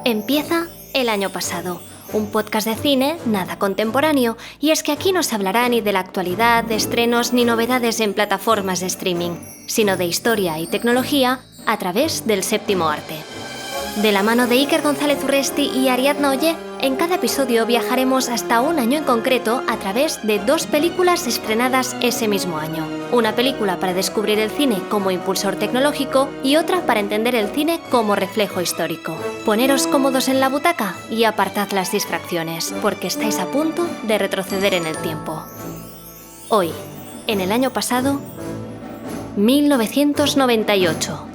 Empieza El año pasado, un podcast de cine nada contemporáneo, y es que aquí no se hablará ni de la actualidad, de estrenos ni novedades en plataformas de streaming, sino de historia y tecnología a través del séptimo arte. De la mano de Iker González Urresti y Ariadna Ollé, en cada episodio viajaremos hasta un año en concreto a través de 2 películas estrenadas ese mismo año. Una película para descubrir el cine como impulsor tecnológico y otra para entender el cine como reflejo histórico. Poneros cómodos en la butaca y apartad las distracciones, porque estáis a punto de retroceder en el tiempo. Hoy, en el año pasado, 1998.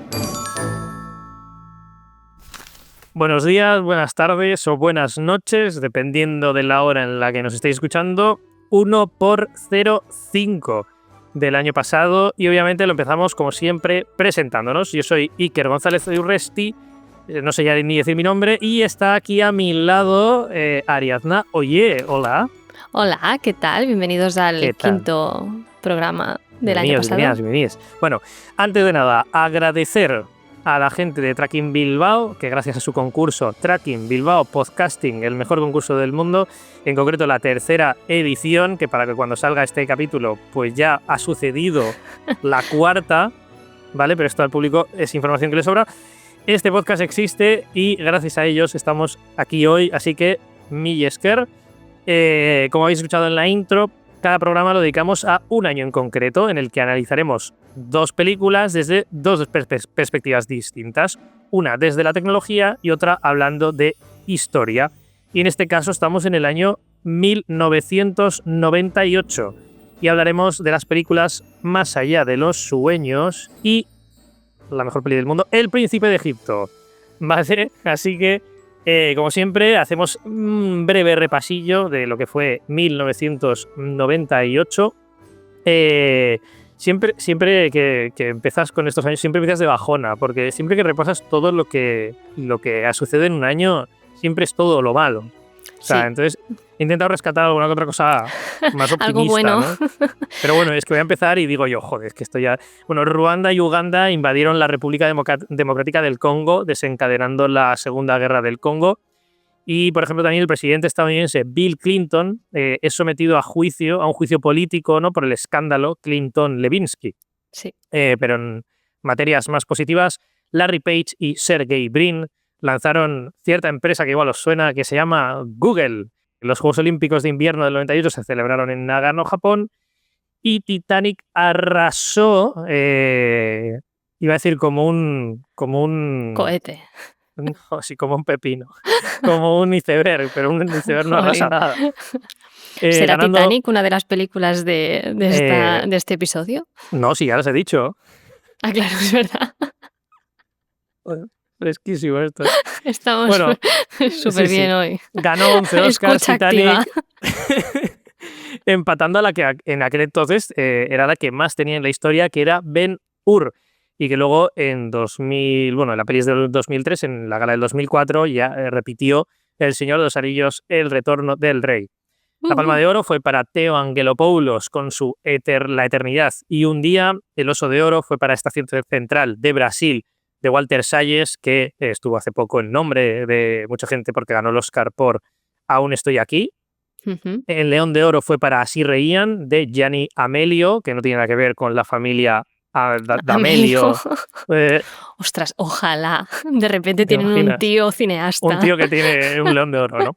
Buenos días, buenas tardes o buenas noches, dependiendo de la hora en la que nos estéis escuchando. 1x05 del año pasado, y obviamente lo empezamos como siempre presentándonos. Yo soy Iker González Urresti, no sé ya ni decir mi nombre, y está aquí a mi lado Ariadna Ollé. Hola. Hola, ¿qué tal? Bienvenidos al quinto programa del año pasado. Bienvenidos. Bueno, antes de nada, agradecer a la gente de Tracking Bilbao, que gracias a su concurso Tracking Bilbao Podcasting, el mejor concurso del mundo, en concreto la tercera edición, que para que cuando salga este capítulo pues ya ha sucedido la cuarta, ¿vale? Pero esto al público es información que le sobra. Este podcast existe y gracias a ellos estamos aquí hoy, así que Millesker, como habéis escuchado en la intro, cada programa lo dedicamos a un año en concreto, en el que analizaremos 2 películas desde 2 perspectivas distintas. Una desde la tecnología y otra hablando de historia. Y en este caso estamos en el año 1998 y hablaremos de las películas Más allá de los sueños y la mejor peli del mundo, El Príncipe de Egipto. ¿Vale? Así que como siempre, hacemos un breve repasillo de lo que fue 1998. Siempre que empiezas con estos años, siempre empiezas de bajona, porque siempre que repasas todo lo que ha sucedido en un año, siempre es todo lo malo. O sea, sí. Entonces he intentado rescatar alguna otra cosa más optimista, algo bueno, ¿no? Pero bueno, es que voy a empezar y digo yo, joder, es que esto ya... Bueno, Ruanda y Uganda invadieron la República Democrática del Congo, desencadenando la Segunda Guerra del Congo. Y, por ejemplo, también el presidente estadounidense Bill Clinton es sometido a un juicio político, ¿no? Por el escándalo Clinton-Levinsky. Sí. Pero en materias más positivas, Larry Page y Sergey Brin lanzaron cierta empresa que igual os suena, que se llama Google. Los Juegos Olímpicos de Invierno del 98 se celebraron en Nagano, Japón, y Titanic arrasó, iba a decir como un cohete. No, sí, como un pepino, como un iceberg, pero un iceberg no arrasa nada. ¿Será Titanic una de las películas de este episodio? No, sí, ya los he dicho. Ah, claro, es verdad. Bueno, fresquísimo esto. Estamos súper bien hoy. Ganó 11 Oscars Titanic, empatando a la que en aquel entonces era la que más tenía en la historia, que era Ben-Hur, y que luego en la peli es del 2003, en la gala del 2004, ya repitió El Señor de los Anillos, El Retorno del Rey. La Palma de Oro fue para Theo Angelopoulos con su La Eternidad y un Día. El Oso de Oro fue para Estación Central de Brasil, de Walter Salles, que estuvo hace poco en nombre de mucha gente porque ganó el Oscar por Aún estoy aquí. El León de Oro fue para Así reían, de Gianni Amelio, que no tiene nada que ver con la familia D'Amelio. Ostras, ojalá de repente tienen un tío cineasta. Un tío que tiene un León de Oro, ¿no?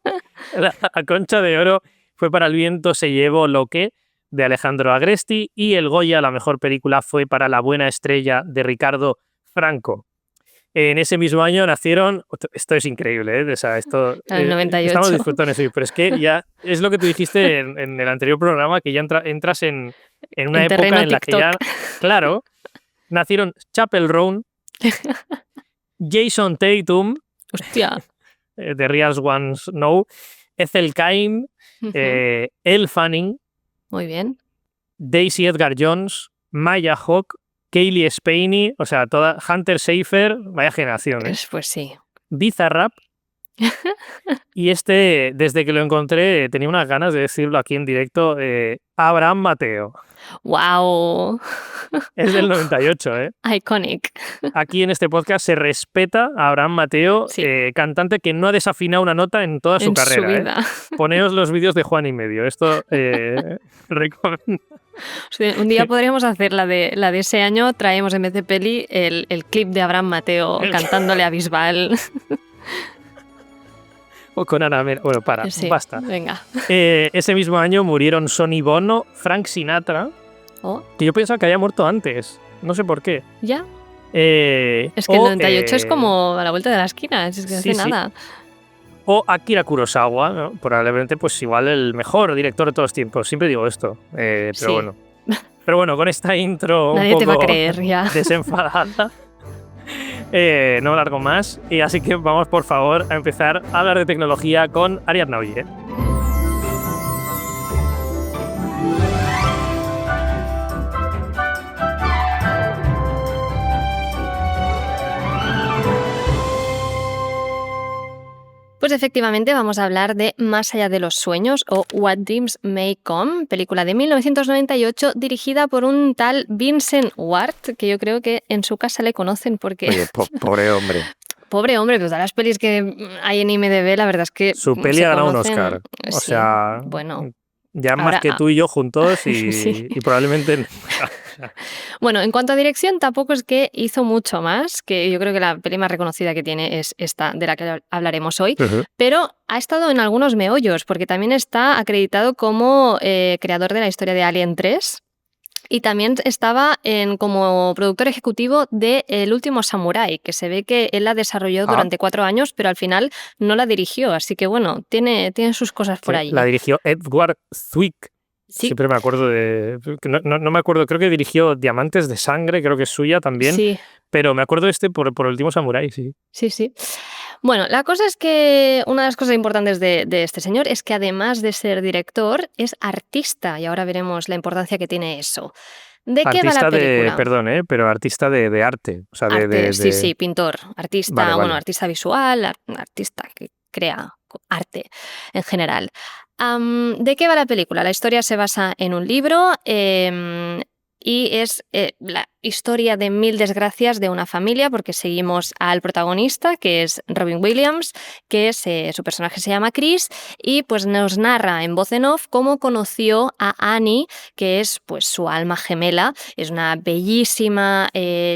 La Concha de Oro fue para El viento se llevó lo que, de Alejandro Agresti, y el Goya, la mejor película, fue para La buena estrella, de Ricardo Franco. En ese mismo año nacieron... Esto es increíble, ¿eh? O sea, esto, el 98. Estamos disfrutando eso, pero es que ya es lo que tú dijiste en el anterior programa, que ya entras en una época en la que ya... Claro, nacieron Chappell Roan, Jason Tatum, hostia, The Real Ones Know, Ethel Cain, Elle Fanning, muy bien, Daisy Edgar Jones, Maya Hawke, Kaylee Spaeny, o sea, toda Hunter Schafer, vaya generación, ¿eh? Pues sí. Bizarrap, Y desde que lo encontré, tenía unas ganas de decirlo aquí en directo, Abraham Mateo. ¡Wow! Es del 98, ¿eh? Iconic. Aquí en este podcast se respeta a Abraham Mateo, Sí. Cantante que no ha desafinado una nota en toda su En carrera. su vida. Poneos los vídeos de Juan y Medio. Esto recomiendo. Sí, un día podríamos hacer la de ese año, traemos en vez de peli el clip de Abraham Mateo cantándole a Bisbal. O con Ana Mena. Bueno, Sí, basta. Venga. Ese mismo año murieron Sonny Bono, Frank Sinatra, que yo pensaba que había muerto antes. No sé por qué. ¿Ya? Es que el 98 es como a la vuelta de la esquina, es que hace nada. O Akira Kurosawa, ¿no? Probablemente pues igual el mejor director de todos los tiempos. Siempre digo esto, pero bueno. Pero bueno, con esta intro Nadie un poco te va a creer ya. desenfadada, no largo más. Y así que vamos, por favor, a empezar a hablar de tecnología con Ariadna Ollé. Pues efectivamente vamos a hablar de Más allá de los sueños o What Dreams May Come, película de 1998 dirigida por un tal Vincent Ward, que yo creo que en su casa le conocen porque... Oye, pobre hombre. Pobre hombre, pero todas las pelis que hay en IMDb, la verdad es que su peli ha ganado un Oscar. O sí, sea, bueno, ya más que tú y yo juntos y, sí. y probablemente... Bueno, en cuanto a dirección, tampoco es que hizo mucho más, que yo creo que la peli más reconocida que tiene es esta de la que hablaremos hoy, pero ha estado en algunos meollos, porque también está acreditado como creador de la historia de Alien 3, y también estaba como productor ejecutivo de El último samurái, que se ve que él la desarrolló durante 4 años, pero al final no la dirigió, así que bueno, tiene sus cosas por ahí. La dirigió Edward Zwick. Sí. Siempre me acuerdo de... No me acuerdo, creo que dirigió Diamantes de Sangre, creo que es suya también. Sí. Pero me acuerdo por El último samurái, sí. Sí. Bueno, la cosa es que una de las cosas importantes de este señor es que además de ser director, es artista, y ahora veremos la importancia que tiene eso. ¿De qué va la película? Pero artista de arte. O sea, arte, sí, pintor, artista, vale. Bueno, artista visual, artista que crea arte en general. ¿De qué va la película? La historia se basa en un libro y es la historia de 1000 desgracias de una familia, porque seguimos al protagonista, que es Robin Williams, que es, su personaje se llama Chris, y pues nos narra en voz en off cómo conoció a Annie, que es pues su alma gemela. Es una bellísima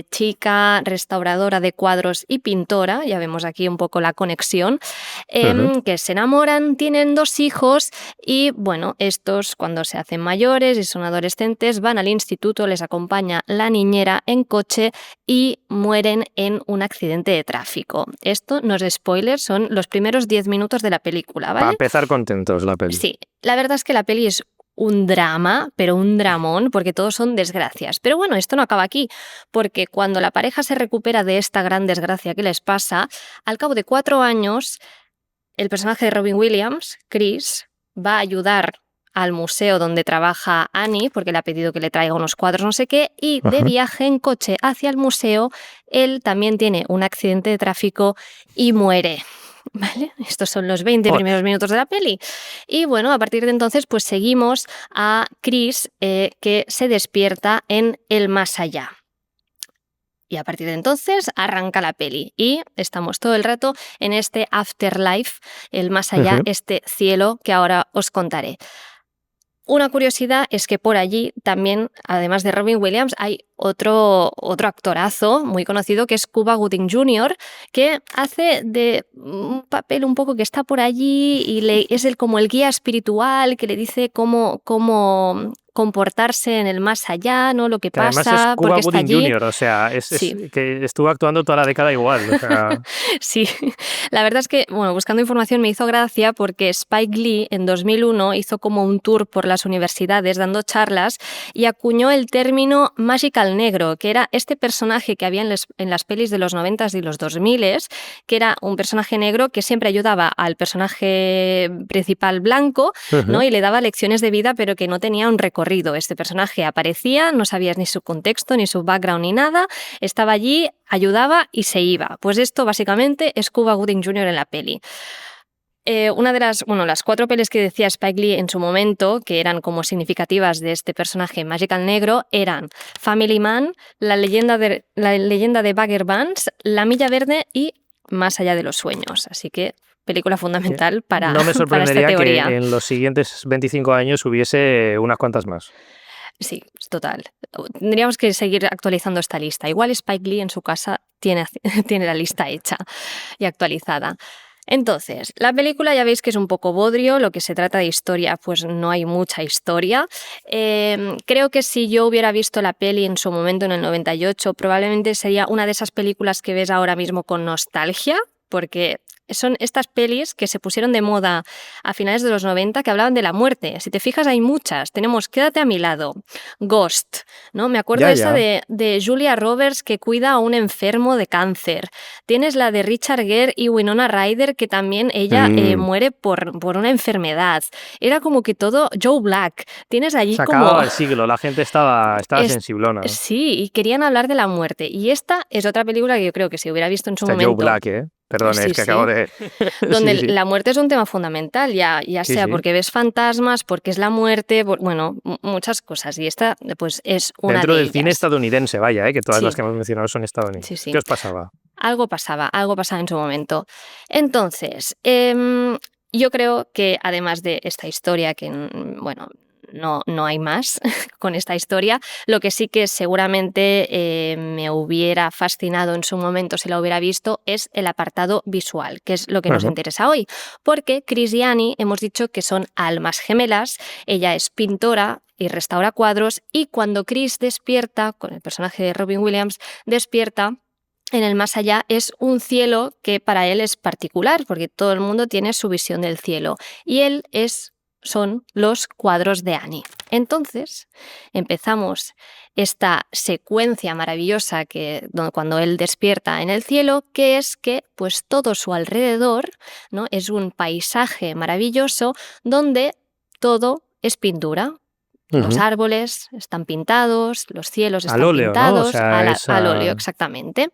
chica restauradora de cuadros y pintora, ya vemos aquí un poco la conexión, que se enamoran, tienen 2 hijos y bueno, estos cuando se hacen mayores y son adolescentes van al instituto, les acompaña la niñera en coche y mueren en un accidente de tráfico. Esto no es spoiler, son los primeros 10 minutos de la película, ¿vale? Para empezar contentos la peli. Sí, la verdad es que la peli es un drama, pero un dramón, porque todos son desgracias. Pero bueno, esto no acaba aquí, porque cuando la pareja se recupera de esta gran desgracia que les pasa, al cabo de 4 años, el personaje de Robin Williams, Chris, va a ayudar al museo donde trabaja Annie, porque le ha pedido que le traiga unos cuadros no sé qué, y de viaje en coche hacia el museo, él también tiene un accidente de tráfico y muere. ¿Vale? Estos son los 20 primeros minutos de la peli. Y bueno, a partir de entonces pues seguimos a Chris, que se despierta en el más allá. Y a partir de entonces arranca la peli y estamos todo el rato en este afterlife, el más allá, este cielo que ahora os contaré. Una curiosidad es que por allí también, además de Robin Williams, hay otro actorazo muy conocido que es Cuba Gooding Jr., que hace de un papel un poco que está por allí y es como el guía espiritual que le dice cómo comportarse en el más allá, ¿no? Lo que pasa, además es Cuba porque está Gooding allí. Jr., o sea, Sí. es que estuvo actuando toda la década igual. O sea... Sí, la verdad es que, bueno, buscando información me hizo gracia porque Spike Lee en 2001 hizo como un tour por las universidades dando charlas y acuñó el término Magical Negro, que era este personaje que había en las pelis de los 90s y los 2000s, que era un personaje negro que siempre ayudaba al personaje principal blanco, ¿no? Y le daba lecciones de vida, pero que no tenía un recorrido recorrido. Este personaje aparecía, no sabías ni su contexto, ni su background, ni nada, estaba allí, ayudaba y se iba. Pues esto básicamente es Cuba Gooding Jr. en la peli. Una de las 4 pelis que decía Spike Lee en su momento, que eran como significativas de este personaje Magical Negro, eran Family Man, La leyenda de Bagger Vance, La Milla Verde y Más allá de los sueños. Así que película fundamental para, no me sorprendería para esta teoría. que en los siguientes 25 años hubiese unas cuantas más. Sí, total. Tendríamos que seguir actualizando esta lista. Igual Spike Lee en su casa tiene la lista hecha y actualizada. Entonces, la película ya veis que es un poco bodrio, lo que se trata de historia, pues no hay mucha historia. Creo que si yo hubiera visto la peli en su momento, en el 98, probablemente sería una de esas películas que ves ahora mismo con nostalgia, porque son estas pelis que se pusieron de moda a finales de los 90 que hablaban de la muerte. Si te fijas, hay muchas. Tenemos Quédate a mi lado, Ghost, ¿no? Me acuerdo esa de Julia Roberts que cuida a un enfermo de cáncer. Tienes la de Richard Gere y Winona Ryder que también ella muere por una enfermedad. Era como que todo Joe Black. Tienes allí se como... acababa el siglo, la gente estaba sensiblona. Sí, y querían hablar de la muerte. Y esta es otra película que yo creo que si hubiera visto en su momento... Joe Black, Perdón, sí, es que acabo de... Donde la muerte es un tema fundamental, ya sea porque ves fantasmas, porque es la muerte, muchas cosas. Y esta, pues, es una dentro de del ellas. cine estadounidense, vaya, que todas las que hemos mencionado son estadounidenses. Sí. ¿Qué os pasaba? Algo pasaba en su momento. Entonces, yo creo que además de esta historia, que, no hay más con esta historia. Lo que sí que seguramente me hubiera fascinado en su momento si la hubiera visto es el apartado visual, que es lo que nos interesa hoy. Porque Chris y Annie hemos dicho que son almas gemelas, ella es pintora y restaura cuadros, y cuando Chris despierta, con el personaje de Robin Williams, despierta en el más allá, es un cielo que para él es particular, porque todo el mundo tiene su visión del cielo, y él son los cuadros de Annie. Entonces empezamos esta secuencia maravillosa cuando él despierta en el cielo, que es que pues todo su alrededor, ¿no? Es un paisaje maravilloso donde todo es pintura. Los árboles están pintados, los cielos están pintados, ¿no? Al óleo, exactamente.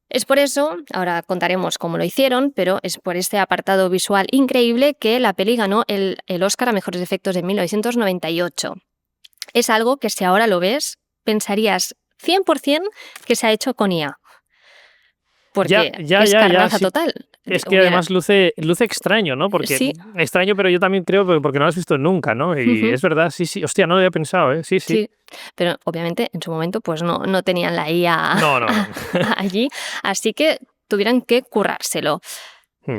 Es por eso, ahora contaremos cómo lo hicieron, pero es por este apartado visual increíble que la peli ganó el Oscar a Mejores Efectos de 1998. Es algo que si ahora lo ves, pensarías 100% que se ha hecho con IA. Porque es carnaza total. Es que además luce extraño, ¿no? Porque sí. Extraño, pero yo también creo porque no lo has visto nunca, ¿no? Y es verdad, sí. Hostia, no lo había pensado, ¿eh? Sí. Pero obviamente en su momento pues no tenían la IA allí, así que tuvieran que currárselo.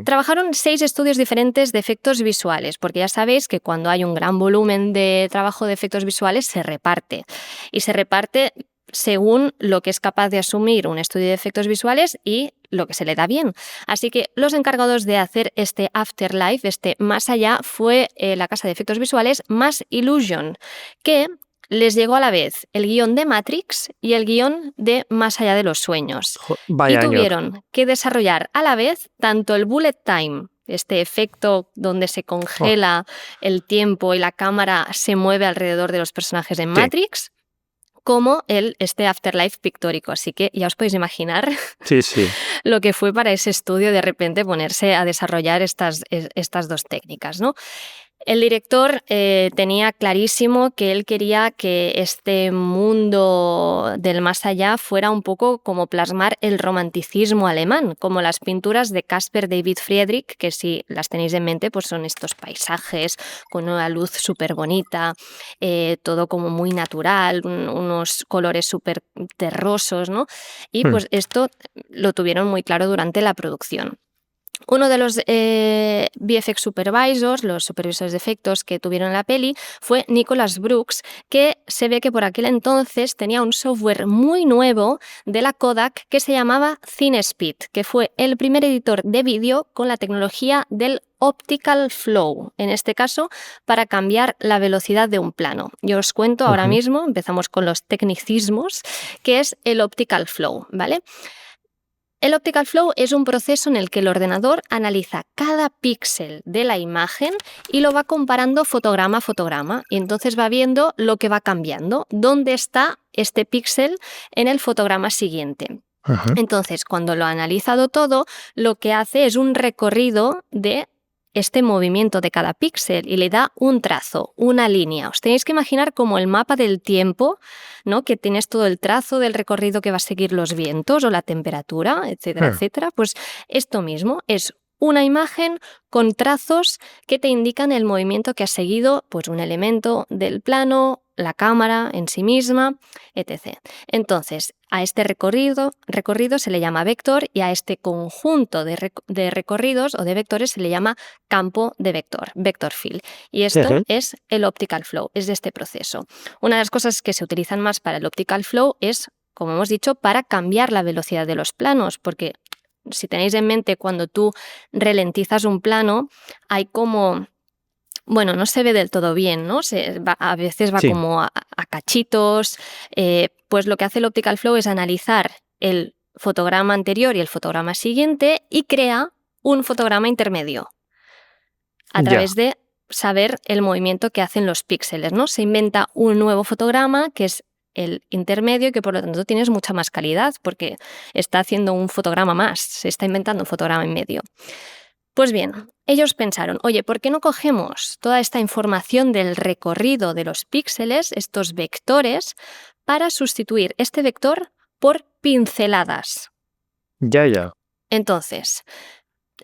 Trabajaron 6 estudios diferentes de efectos visuales, porque ya sabéis que cuando hay un gran volumen de trabajo de efectos visuales se reparte. Y se reparte según lo que es capaz de asumir un estudio de efectos visuales y lo que se le da bien. Así que los encargados de hacer este Afterlife, este más allá, fue la casa de efectos visuales Mass Illusion, que les llegó a la vez el guión de Matrix y el guión de Más allá de los sueños. Vaya y tuvieron que desarrollar a la vez tanto el bullet time, este efecto donde se congela el tiempo y la cámara se mueve alrededor de los personajes en Matrix, como este Afterlife pictórico. Así que ya os podéis imaginar lo que fue para ese estudio de repente ponerse a desarrollar estas 2 técnicas, ¿no? El director tenía clarísimo que él quería que este mundo del más allá fuera un poco como plasmar el romanticismo alemán, como las pinturas de Caspar David Friedrich, que si las tenéis en mente, pues son estos paisajes con una luz súper bonita, todo como muy natural, unos colores súper terrosos, ¿no? Y pues esto lo tuvieron muy claro durante la producción. Uno de los VFX supervisors, los supervisores de efectos que tuvieron en la peli, fue Nicholas Brooks, que se ve que por aquel entonces tenía un software muy nuevo de la Kodak que se llamaba CineSpeed, que fue el primer editor de vídeo con la tecnología del Optical Flow, en este caso para cambiar la velocidad de un plano. Yo os cuento ahora mismo, empezamos con los tecnicismos, que es el Optical Flow, ¿vale? El Optical Flow es un proceso en el que el ordenador analiza cada píxel de la imagen y lo va comparando fotograma a fotograma. Y entonces va viendo lo que va cambiando, dónde está este píxel en el fotograma siguiente. Ajá. Entonces, cuando lo ha analizado todo, lo que hace es un recorrido de este movimiento de cada píxel y le da un trazo, una línea. Os tenéis que imaginar como el mapa del tiempo, ¿no? Que tienes todo el trazo del recorrido que va a seguir los vientos o la temperatura, etcétera, etcétera. Pues esto mismo es una imagen con trazos que te indican el movimiento que ha seguido pues, un elemento del plano, la cámara en sí misma, etc. Entonces, a este recorrido se le llama vector y a este conjunto de recorridos o de vectores se le llama campo de vector, vector field. Y esto es el optical flow, es de este proceso. Una de las cosas que se utilizan más para el optical flow es, como hemos dicho, para cambiar la velocidad de los planos, porque si tenéis en mente cuando tú ralentizas un plano, hay como... Bueno, no se ve del todo bien, ¿no? A veces va como a cachitos. Pues lo que hace el Optical Flow es analizar el fotograma anterior y el fotograma siguiente y crea un fotograma intermedio a través de saber el movimiento que hacen los píxeles, ¿no? Se inventa un nuevo fotograma que es el intermedio y que por lo tanto tienes mucha más calidad porque está haciendo un fotograma más, se está inventando un fotograma en medio. Pues bien, ellos pensaron, oye, ¿por qué no cogemos toda esta información del recorrido de los píxeles, estos vectores, para sustituir este vector por pinceladas? Ya. Entonces,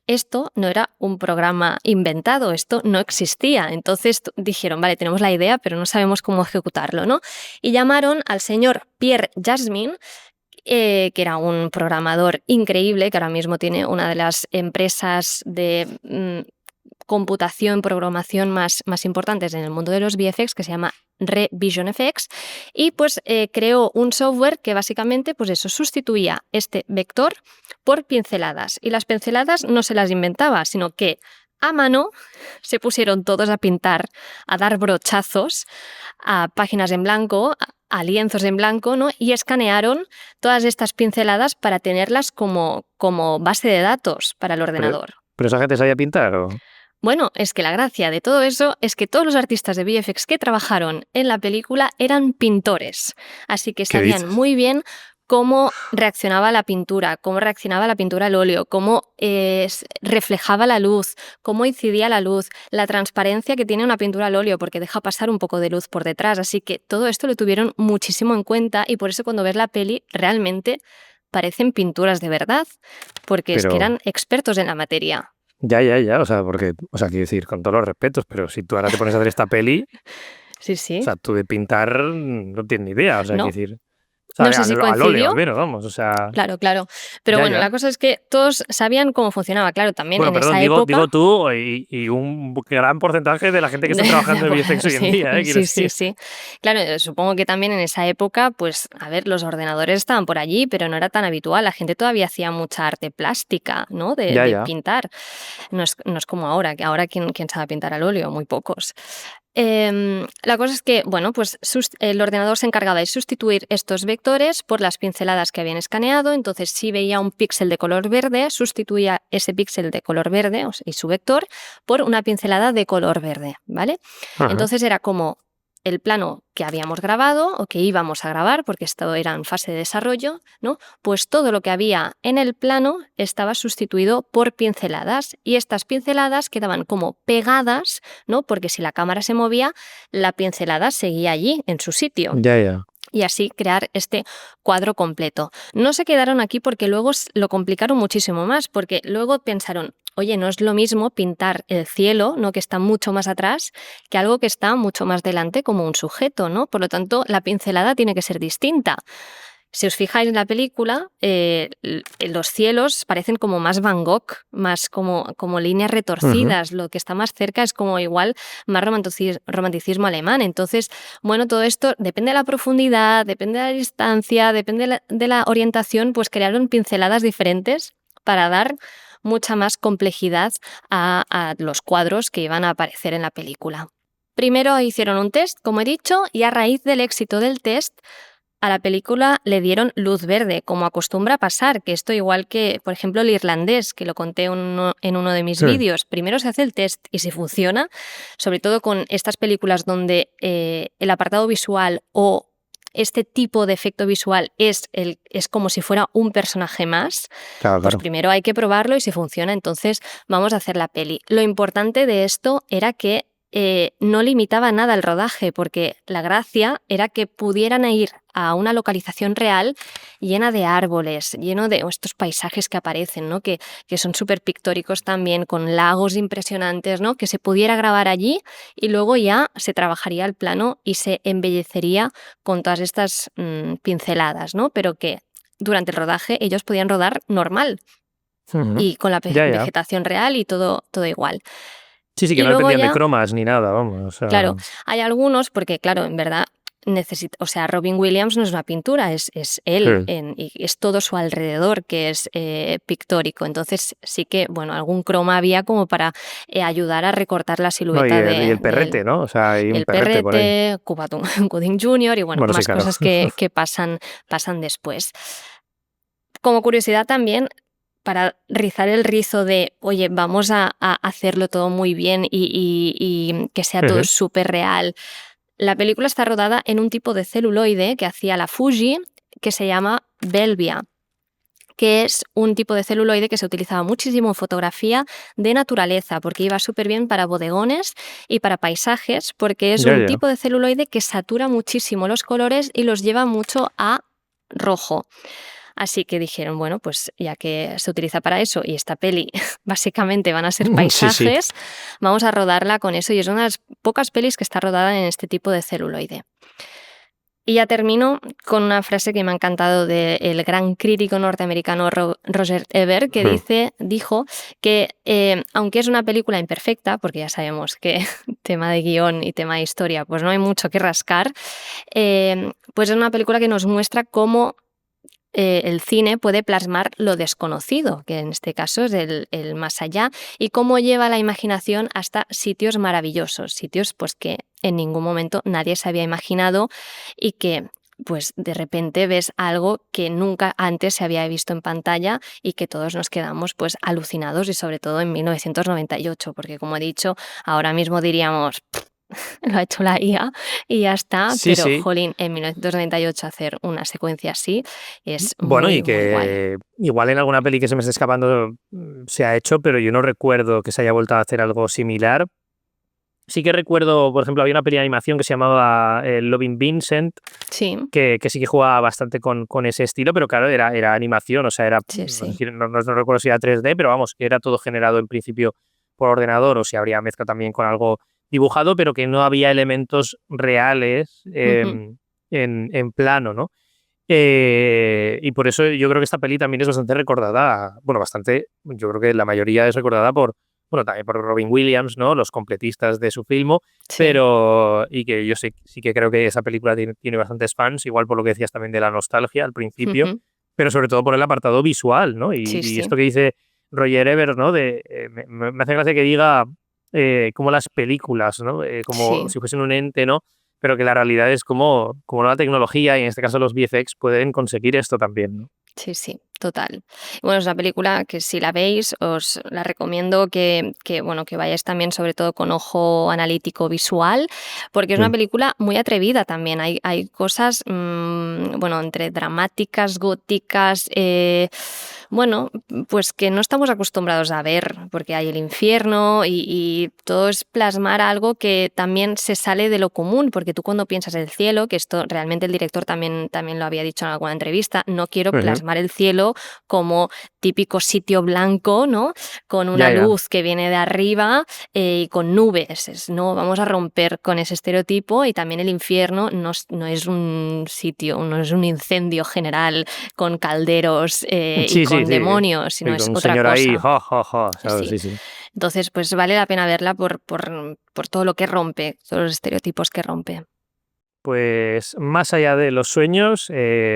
esto no era un programa inventado, esto no existía. Entonces dijeron, vale, tenemos la idea, pero no sabemos cómo ejecutarlo, ¿no? Y llamaron al señor Pierre Jasmin, que era un programador increíble, que ahora mismo tiene una de las empresas de computación, programación más importantes en el mundo de los VFX, que se llama Revision FX, y pues creó un software que básicamente pues eso, sustituía este vector por pinceladas. Y las pinceladas no se las inventaba, sino que a mano se pusieron todos a pintar, a dar brochazos a páginas en blanco, a lienzos en blanco, ¿no? Y escanearon todas estas pinceladas para tenerlas como base de datos para el ordenador. ¿Pero esa gente sabía pintar o...? Bueno, es que la gracia de todo eso es que todos los artistas de VFX que trabajaron en la película eran pintores, así que sabían muy bien cómo reaccionaba la pintura, cómo reaccionaba la pintura al óleo, cómo reflejaba la luz, cómo incidía la luz, la transparencia que tiene una pintura al óleo, porque deja pasar un poco de luz por detrás. Así que todo esto lo tuvieron muchísimo en cuenta y por eso cuando ves la peli realmente parecen pinturas de verdad, porque es que eran expertos en la materia. Ya, o sea, quiero decir, con todos los respetos, pero si tú ahora te pones a hacer esta peli, sí. O sea, tú de pintar no tienes ni idea, o sea, no. Quiero decir... O sea, no sé si coincidió. Al óleo, pero vamos, o sea... Claro. Pero bueno, la cosa es que todos sabían cómo funcionaba, claro, también en esa época... Digo tú y un gran porcentaje de la gente que está trabajando en VFX hoy en día, Sí. Claro, supongo que también en esa época, pues, a ver, los ordenadores estaban por allí, pero no era tan habitual. La gente todavía hacía mucha arte plástica, ¿no? De pintar. No es como ahora, que ahora ¿quién sabe pintar al óleo? Muy pocos. La cosa es que, bueno, pues el ordenador se encargaba de sustituir estos vectores por las pinceladas que habían escaneado. Entonces, si veía un píxel de color verde, sustituía ese píxel de color verde y su vector por una pincelada de color verde, ¿vale? Ajá. Entonces era como el plano que habíamos grabado o que íbamos a grabar, porque esto era en fase de desarrollo, ¿no? Pues todo lo que había en el plano estaba sustituido por pinceladas y estas pinceladas quedaban como pegadas, ¿no? Porque si la cámara se movía, la pincelada seguía allí, en su sitio. Ya. Y así crear este cuadro completo. No se quedaron aquí porque luego lo complicaron muchísimo más, porque luego pensaron, oye, no es lo mismo pintar el cielo, ¿no? Que está mucho más atrás, que algo que está mucho más delante como un sujeto, ¿no? Por lo tanto, la pincelada tiene que ser distinta. Si os fijáis en la película, los cielos parecen como más Van Gogh, más como líneas retorcidas. Lo que está más cerca es como igual más romanticismo alemán. Entonces, bueno, todo esto depende de la profundidad, depende de la distancia, depende de la orientación, pues crearon pinceladas diferentes para dar mucha más complejidad a los cuadros que iban a aparecer en la película. Primero hicieron un test, como he dicho, y a raíz del éxito del test, a la película le dieron luz verde, como acostumbra pasar, que esto igual que, por ejemplo, El Irlandés, que lo conté en uno de mis Sí. vídeos. Primero se hace el test y si funciona, sobre todo con estas películas donde el apartado visual o este tipo de efecto visual es como si fuera un personaje más, Claro, pues claro. primero hay que probarlo y si funciona, entonces vamos a hacer la peli. Lo importante de esto era que no limitaba nada el rodaje, porque la gracia era que pudieran ir a una localización real llena de árboles, lleno de estos paisajes que aparecen, ¿no? Que son súper pictóricos también, con lagos impresionantes, ¿no? Que se pudiera grabar allí y luego ya se trabajaría el plano y se embellecería con todas estas pinceladas, ¿no? Pero que durante el rodaje ellos podían rodar normal Ujú. y con la Ya. vegetación real y todo igual. Sí, que Y no luego dependían de ya, cromas ni nada, vamos. O sea, claro, hay algunos, porque claro, en verdad Robin Williams no es una pintura, es él, sí. y es todo su alrededor que es pictórico. Entonces sí que, bueno, algún croma había como para ayudar a recortar la No, y silueta el de perrete, él. ¿no? O sea, hay un El perrete por ahí. perrete, Cuba Gooding Jr. y bueno, Bueno, sí, más claro. cosas que pasan después. Como curiosidad también, para rizar el rizo de, oye, vamos a hacerlo todo muy bien y que sea todo Ujú. súper real. La película está rodada en un tipo de celuloide que hacía la Fuji, que se llama Belvia, que es un tipo de celuloide que se utilizaba muchísimo en fotografía de naturaleza, porque iba súper bien para bodegones y para paisajes, porque es un Ya. tipo de celuloide que satura muchísimo los colores y los lleva mucho a rojo. Así que dijeron, bueno, pues ya que se utiliza para eso y esta peli básicamente van a ser Sí. paisajes, vamos a rodarla con eso y es una de las pocas pelis que está rodada en este tipo de celuloide. Y ya termino con una frase que me ha encantado del gran crítico norteamericano Roger Ebert, que dijo que aunque es una película imperfecta, porque ya sabemos que tema de guión y tema de historia, pues no hay mucho que rascar, pues es una película que nos muestra cómo el cine puede plasmar lo desconocido, que en este caso es el más allá, y cómo lleva la imaginación hasta sitios maravillosos, sitios pues que en ningún momento nadie se había imaginado y que pues de repente ves algo que nunca antes se había visto en pantalla y que todos nos quedamos pues alucinados y sobre todo en 1998, porque como he dicho, ahora mismo diríamos lo ha hecho la IA y ya está, pero Sí. jolín, en 1998 hacer una secuencia así es Bueno, y muy, muy guay. que igual en alguna peli que se me esté escapando se ha hecho, pero yo no recuerdo que se haya vuelto a hacer algo similar. Sí que recuerdo, por ejemplo, había una peli de animación que se llamaba Loving Vincent, Sí, que sí que jugaba bastante con ese estilo, pero claro, era animación, o sea, sí, no, sí. no recuerdo si era 3D, pero vamos, que era todo generado en principio por ordenador o si habría mezcla también con algo dibujado, pero que no había elementos reales Ujú. en plano, ¿no? Y por eso yo creo que esta peli también es bastante recordada, bueno, bastante, yo creo que la mayoría es recordada por, bueno, también por Robin Williams, ¿no? Los completistas de su filmo, Sí. pero, y que yo sí que creo que esa película tiene bastantes fans, igual por lo que decías también de la nostalgia al principio, Ujú. pero sobre todo por el apartado visual, ¿no? Sí, Y sí. esto que dice Roger Ebert, ¿no? Me hace gracia que diga como las películas, ¿no? Como Sí. si fuesen un ente, ¿no? Pero que la realidad es como la tecnología y en este caso los VFX pueden conseguir esto también, ¿no? Sí, sí, total. Bueno, es una película que si la veis os la recomiendo bueno, que vayáis también sobre todo con ojo analítico visual, porque es una Sí. película muy atrevida también. Hay cosas, bueno, entre dramáticas, góticas, bueno, pues que no estamos acostumbrados a ver, porque hay el infierno y todo es plasmar algo que también se sale de lo común, porque tú cuando piensas el cielo, que esto realmente el director también lo había dicho en alguna entrevista, no quiero Ujú. plasmar el cielo como típico sitio blanco, ¿no? Con una Ya. luz que viene de arriba y con nubes. No, vamos a romper con ese estereotipo y también el infierno no es un sitio, no es un incendio general con calderos y Sí. con demonios, sino Sí, con es un otra señor ahí, cosa. ja, ¿sabes? Sí. Sí. Entonces, pues vale la pena verla por todo lo que rompe, todos los estereotipos que rompe. Pues más allá de los sueños,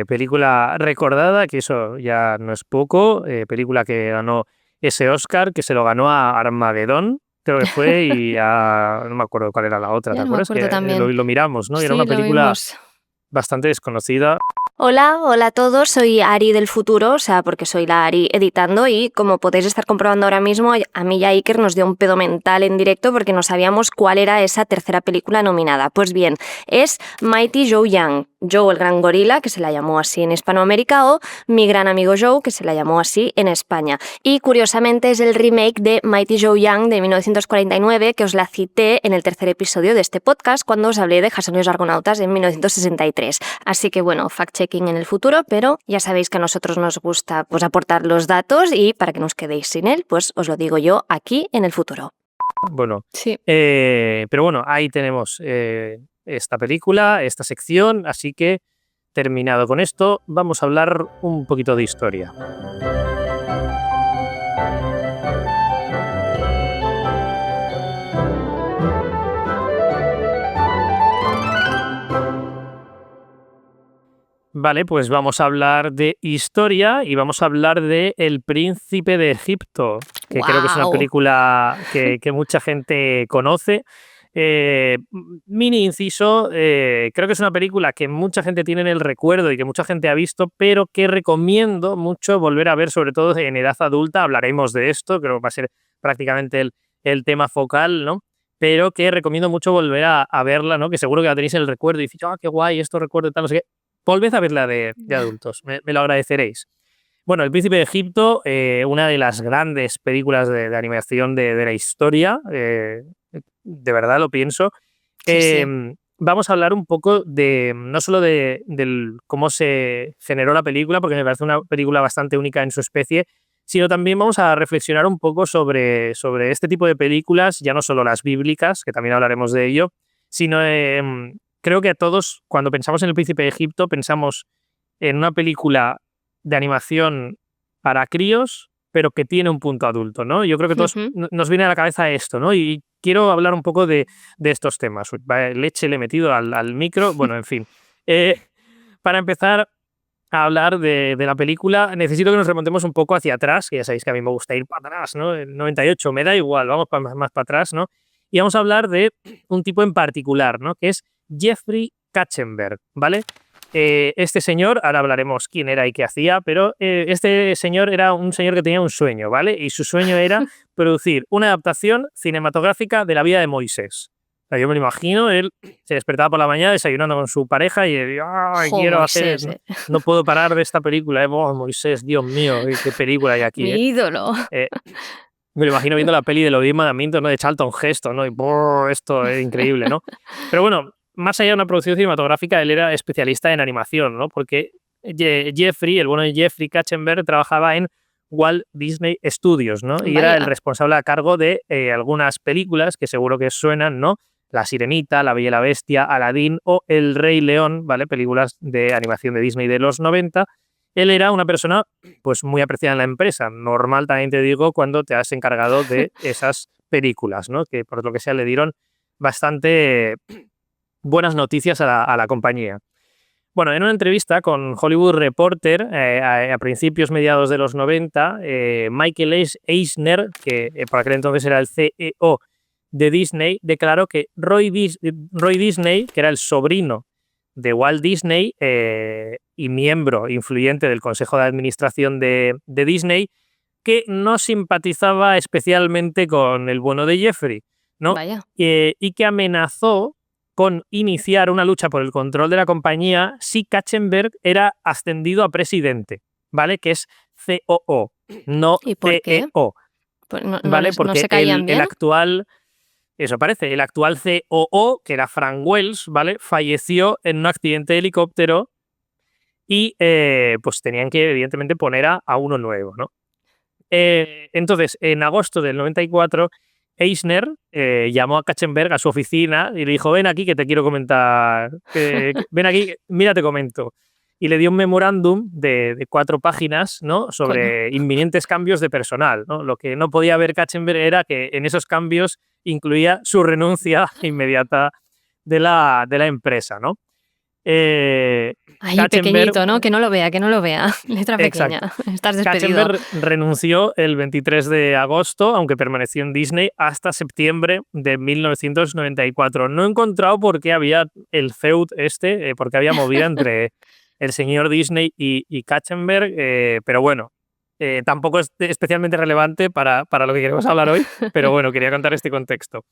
película recordada, que eso ya no es poco, película que ganó ese Oscar, que se lo ganó a Armagedón, creo que fue, no me acuerdo cuál era la otra, ¿te Ya no me acuerdas? Que acuerdo también. lo miramos, ¿no? Y era Sí, una lo película vimos. bastante desconocida. Hola a todos, soy Ari del futuro, o sea, porque soy la Ari editando y como podéis estar comprobando ahora mismo, a mí y a Iker nos dio un pedo mental en directo porque no sabíamos cuál era esa tercera película nominada. Pues bien, es Mighty Joe Young, Joe el gran gorila, que se la llamó así en Hispanoamérica, o Mi gran amigo Joe, que se la llamó así en España. Y curiosamente es el remake de Mighty Joe Young de 1949, que os la cité en el tercer episodio de este podcast cuando os hablé de Jason y los Argonautas en 1963. Así que bueno, fact-checking en el futuro, pero ya sabéis que a nosotros nos gusta pues aportar los datos y para que no os quedéis sin él, pues os lo digo yo aquí en el futuro. Bueno, Sí. pero bueno, ahí tenemos esta película, esta sección, así que terminado con esto, vamos a hablar un poquito de historia. Vale, pues vamos a hablar de historia y vamos a hablar de El Príncipe de Egipto, que creo que es una ¡Guau! película que mucha gente conoce. Mini inciso, creo que es una película que mucha gente tiene en el recuerdo y que mucha gente ha visto, pero que recomiendo mucho volver a ver, sobre todo en edad adulta. Hablaremos de esto, creo que va a ser prácticamente el tema focal, ¿no? Pero que recomiendo mucho volver a verla, ¿no? Que seguro que la tenéis en el recuerdo y decís, ah, qué guay, esto recuerdo y tal, no sé qué. Volved a verla de adultos, me lo agradeceréis. Bueno, El Príncipe de Egipto, una de las grandes películas de animación de la historia, de verdad lo pienso. Sí. Vamos a hablar un poco de, no solo del cómo se generó la película, porque me parece una película bastante única en su especie, sino también vamos a reflexionar un poco sobre este tipo de películas, ya no solo las bíblicas, que también hablaremos de ello, sino creo que a todos, cuando pensamos en El Príncipe de Egipto, pensamos en una película de animación para críos, pero que tiene un punto adulto, ¿no? Yo creo que todos Ujú. nos viene a la cabeza esto, ¿no? Y quiero hablar un poco de estos temas. Uy, vaya leche le he metido al micro. Bueno, en fin. Eh, para empezar a hablar de la película, necesito que nos remontemos un poco hacia atrás, que ya sabéis que a mí me gusta ir para atrás, ¿no? El 98, me da igual, vamos más para atrás, ¿no? Y vamos a hablar de un tipo en particular, ¿no? Que es Jeffrey Katzenberg, ¿vale? Este señor, ahora hablaremos quién era y qué hacía, pero este señor era un señor que tenía un sueño, ¿vale? Y su sueño era producir una adaptación cinematográfica de la vida de Moisés. O sea, yo me lo imagino, él se despertaba por la mañana desayunando con su pareja y decía, "Ay, Jo, quiero hacer, Moisés, no puedo parar de esta película, oh, Moisés, Dios mío, qué película hay aquí, ¿eh?". Mi ídolo. Eh, Me lo imagino viendo la peli de los 10 mandamientos, ¿no? De Charlton Heston, ¿no? Y ¡brrr! Esto es increíble, ¿no? Pero bueno, más allá de una producción cinematográfica, él era especialista en animación, ¿no? Porque Jeffrey, el bueno de Jeffrey Katzenberg, trabajaba en Walt Disney Studios, ¿no? Y era el Vaya. responsable a cargo de algunas películas que seguro que suenan, ¿no? La Sirenita, La Bella y la Bestia, Aladdin o El Rey León, ¿vale? Películas de animación de Disney de los 90. Él era una persona pues muy apreciada en la empresa. Normal, también te digo, cuando te has encargado de esas películas, ¿no? Que por lo que sea le dieron bastante buenas noticias a la compañía. Bueno, en una entrevista con Hollywood Reporter a principios, mediados de los 90, Michael Eisner, que por aquel entonces era el CEO de Disney, declaró que Roy Disney, que era el sobrino de Walt Disney y miembro influyente del Consejo de Administración de Disney, que no simpatizaba especialmente con el bueno de Jeffrey, ¿no? Vaya. Y que amenazó con iniciar una lucha por el control de la compañía si Katzenberg era ascendido a presidente, ¿vale? Que es COO, no ¿Y por qué? CEO, Pues ¿vale? no Porque se caían el bien. actual, eso parece, el actual COO, que era Frank Wells, ¿vale? Falleció en un accidente de helicóptero y pues tenían que, evidentemente, poner a uno nuevo, ¿no? Entonces, en agosto del 94, Eisner llamó a Katzenberg a su oficina y le dijo, ven aquí que te quiero comentar, ven aquí, mira, te comento. Y le dio un memorándum de 4 páginas, ¿no? Coño. Sobre inminentes cambios de personal, ¿no? Lo que no podía ver Katzenberg era que en esos cambios incluía su renuncia inmediata de la empresa, ¿no? Ahí Katzenberg, pequeñito, ¿no? Que no lo vea, que no lo vea. Letra pequeña. exacto. Estás despedido. Katzenberg renunció el 23 de agosto, aunque permaneció en Disney hasta septiembre de 1994. No he encontrado por qué había el feud este, por qué había movida el señor Disney y Katzenberg, pero bueno, tampoco es especialmente relevante para lo que queremos hablar hoy, pero bueno, quería contar este contexto.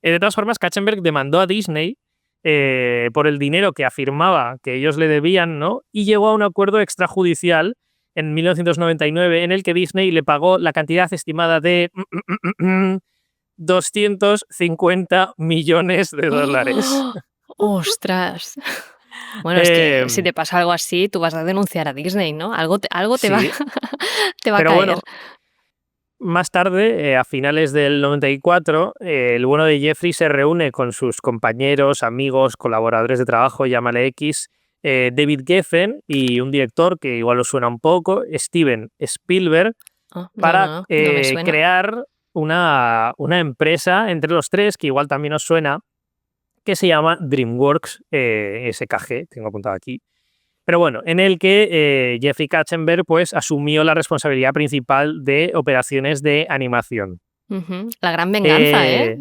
De todas formas, Katzenberg demandó a Disney por el dinero que afirmaba que ellos le debían, ¿no? Y llegó a un acuerdo extrajudicial en 1999 en el que Disney le pagó la cantidad estimada de 250 millones de dólares. ¡Ostras! Bueno, es que si Em, te pasa algo así, tú vas a denunciar a Disney, ¿no? Algo te va, sí, te va a pero caer. bueno, más tarde, a finales del 94, el bueno de Jeffrey se reúne con sus compañeros, amigos, colaboradores de trabajo, llámale X, David Geffen y un director que igual os suena un poco, Steven Spielberg, No, para no me suena. crear una empresa entre los tres, que igual también os suena, que se llama DreamWorks SKG, tengo apuntado aquí. Pero bueno, en el que Jeffrey Katzenberg pues, asumió la responsabilidad principal de operaciones de animación. Ujú. La gran venganza, ¿eh? Eh,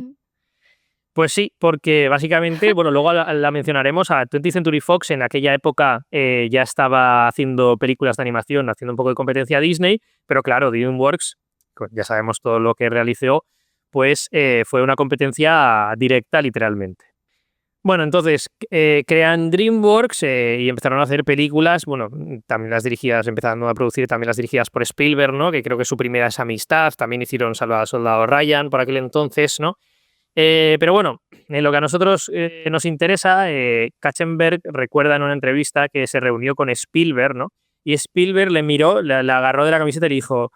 pues sí, porque básicamente, bueno, luego la mencionaremos, a 20th Century Fox en aquella época ya estaba haciendo películas de animación, haciendo un poco de competencia a Disney, pero claro, DreamWorks, ya sabemos todo lo que realizó, pues fue una competencia directa literalmente. Bueno, entonces crean DreamWorks y empezaron a hacer películas, bueno, también las dirigidas, empezando a producir también las dirigidas por Spielberg, ¿no? Que creo que su primera es Amistad, también hicieron Salvar al Soldado Ryan por aquel entonces, ¿no? Pero bueno, en lo que a nosotros nos interesa, Katzenberg recuerda en una entrevista que se reunió con Spielberg, ¿no? Y Spielberg le miró, la agarró de la camiseta y le dijo: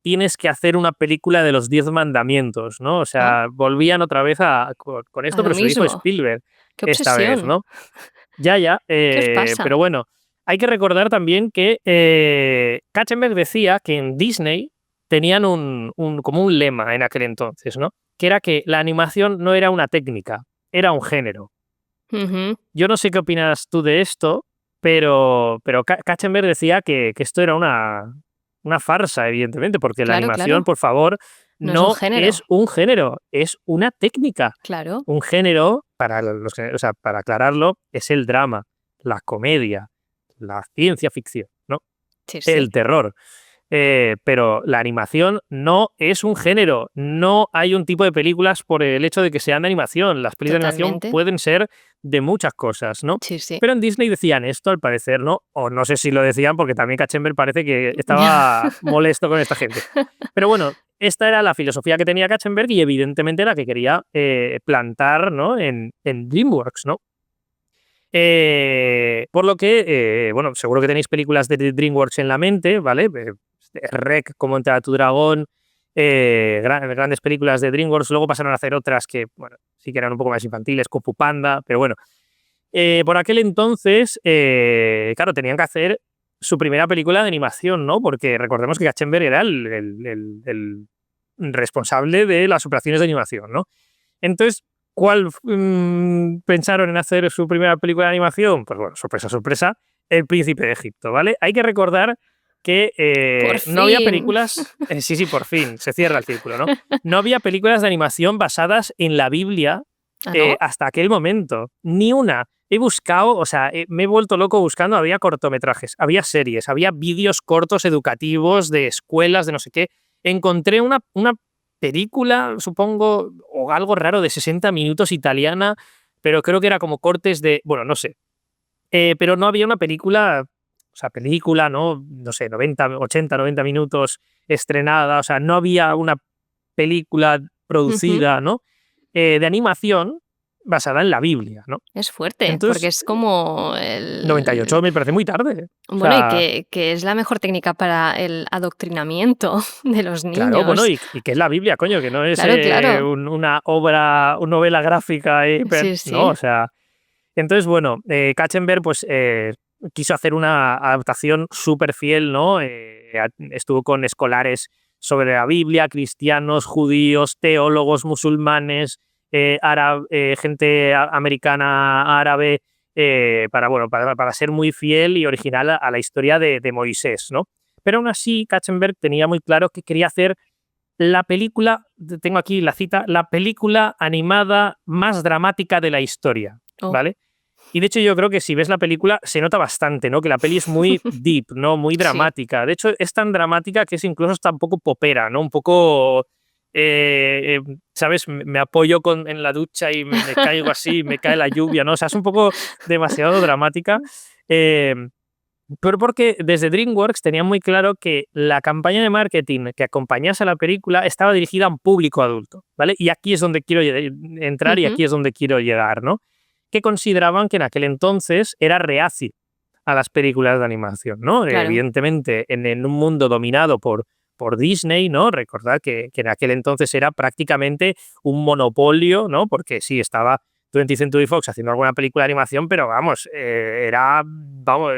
tienes que hacer una película de los 10 mandamientos, ¿no? O Ah, sea, volvían otra vez con a esto, lo pero se lo dijo mismo. Spielberg ¡Qué esta vez, obsesión! ¿no? Ya, ¿Qué os pasa? pero bueno, hay que recordar también que Katzenberg decía que en Disney tenían como un lema en aquel entonces, ¿no? Que era que la animación no era una técnica, era un género. Ujú. Yo no sé qué opinas tú de esto, pero Katzenberg decía que esto era una farsa, evidentemente, porque la Claro, animación, claro. por favor, No es un no es género. un género, es una técnica. Claro. Un género, o sea, para aclararlo, es el drama, la comedia, la ciencia ficción, ¿no? Sí, sí. El terror. Pero la animación no es un género, no hay un tipo de películas por el hecho de que sean de animación. Las pelis de animación Totalmente. pueden ser de muchas cosas, ¿no? Sí, sí. Pero en Disney decían esto, al parecer, ¿no? O no sé si lo decían porque también Katzenberg parece que estaba molesto con esta gente. Pero bueno, esta era la filosofía que tenía Katzenberg y evidentemente la que quería plantar, ¿no? en DreamWorks, ¿no? Por lo que, bueno, seguro que tenéis películas de DreamWorks en la mente, ¿vale? Rec, Cómo entrenar a tu dragón, grandes películas de DreamWorks. Luego pasaron a hacer otras que, bueno, sí que eran un poco más infantiles, Kung Fu Panda, pero bueno. Por aquel entonces, claro, tenían que hacer su primera película de animación, ¿no? Porque recordemos que Katzenberg era el responsable de las operaciones de animación, ¿no? Entonces, ¿cuál pensaron en hacer su primera película de animación? Pues bueno, sorpresa, sorpresa, El Príncipe de Egipto, ¿vale? Hay que recordar que Por no había fin. películas, sí, sí, por fin, se cierra el círculo, ¿no? No había películas de animación basadas en la Biblia ¿Ah, no? hasta aquel momento, ni una. He buscado, o sea, me he vuelto loco buscando, había cortometrajes, había series, había vídeos cortos educativos de escuelas, de no sé qué. Encontré una película, supongo, o algo raro de 60 minutos italiana, pero creo que era como cortes de, bueno, no sé. Pero no había una película, o sea, película, ¿no? No sé, 90, 80, 90 minutos estrenada, o sea, no había una película Ujú. producida, ¿no? De animación basada en la Biblia, ¿no? Es fuerte, porque Entonces, es como el... 98 me parece muy tarde. O Bueno, y sea, que es la mejor técnica para el adoctrinamiento de los claro, bueno, niños. y que es la Biblia, coño, que no es Claro, claro. una obra, una novela gráfica, Sí, no, sí. o sea. Entonces, bueno, Katzenberg pues, quiso hacer una adaptación súper fiel, ¿no? Estuvo con escolares sobre la Biblia, cristianos, judíos, teólogos, musulmanes, gente americana, árabe, bueno, para ser muy fiel y original a la historia de Moisés, ¿no? Pero aún así, Katzenberg tenía muy claro que quería hacer la película, tengo aquí la cita, la película animada más dramática de la historia, Oh, ¿vale? Y de hecho yo creo que si ves la película se nota bastante, ¿no? Que la peli es muy deep, ¿no? Muy Sí. dramática. De hecho es tan dramática que es incluso hasta un poco popera, ¿no? Un poco, ¿sabes? Me apoyo en la ducha y me caigo así, me cae la lluvia, ¿no? O sea, es un poco demasiado dramática. Eh, pero porque desde DreamWorks tenían muy claro que la campaña de marketing que acompañase a la película estaba dirigida a un público adulto, ¿vale? Y aquí es donde quiero entrar y Ujú, aquí es donde quiero llegar, ¿no? Que consideraban que en aquel entonces era reacio a las películas de animación, ¿no? claro. Evidentemente, en un mundo dominado por Disney, ¿no? Recordad que en aquel entonces era prácticamente un monopolio, ¿no? Porque sí, estaba 20th Century Fox haciendo alguna película de animación, pero vamos, era, vamos,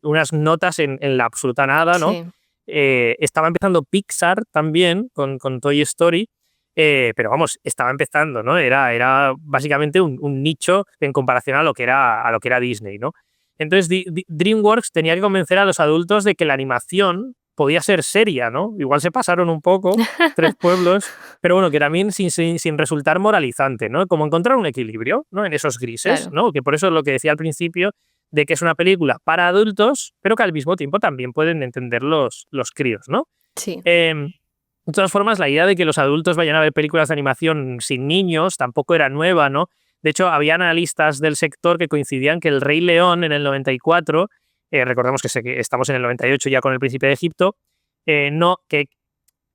unas notas en la absoluta nada, ¿no? Sí. Estaba empezando Pixar también con Toy Story, pero vamos, estaba empezando, ¿no? Era básicamente un nicho en comparación a lo que era Disney, ¿no? Entonces DreamWorks tenía que convencer a los adultos de que la animación podía ser seria, ¿no? Igual se pasaron un poco, Tres Pueblos, pero bueno, que también sin resultar moralizante, ¿no? Como encontrar un equilibrio, ¿no? En esos grises, Claro. ¿no? Que por eso es lo que decía al principio, de que es una película para adultos, pero que al mismo tiempo también pueden entender los críos, ¿no? Sí. De todas formas, la idea de que los adultos vayan a ver películas de animación sin niños tampoco era nueva, ¿no? De hecho, había analistas del sector que coincidían que El Rey León en el 94, recordemos que estamos en el 98 ya con El Príncipe de Egipto, no, que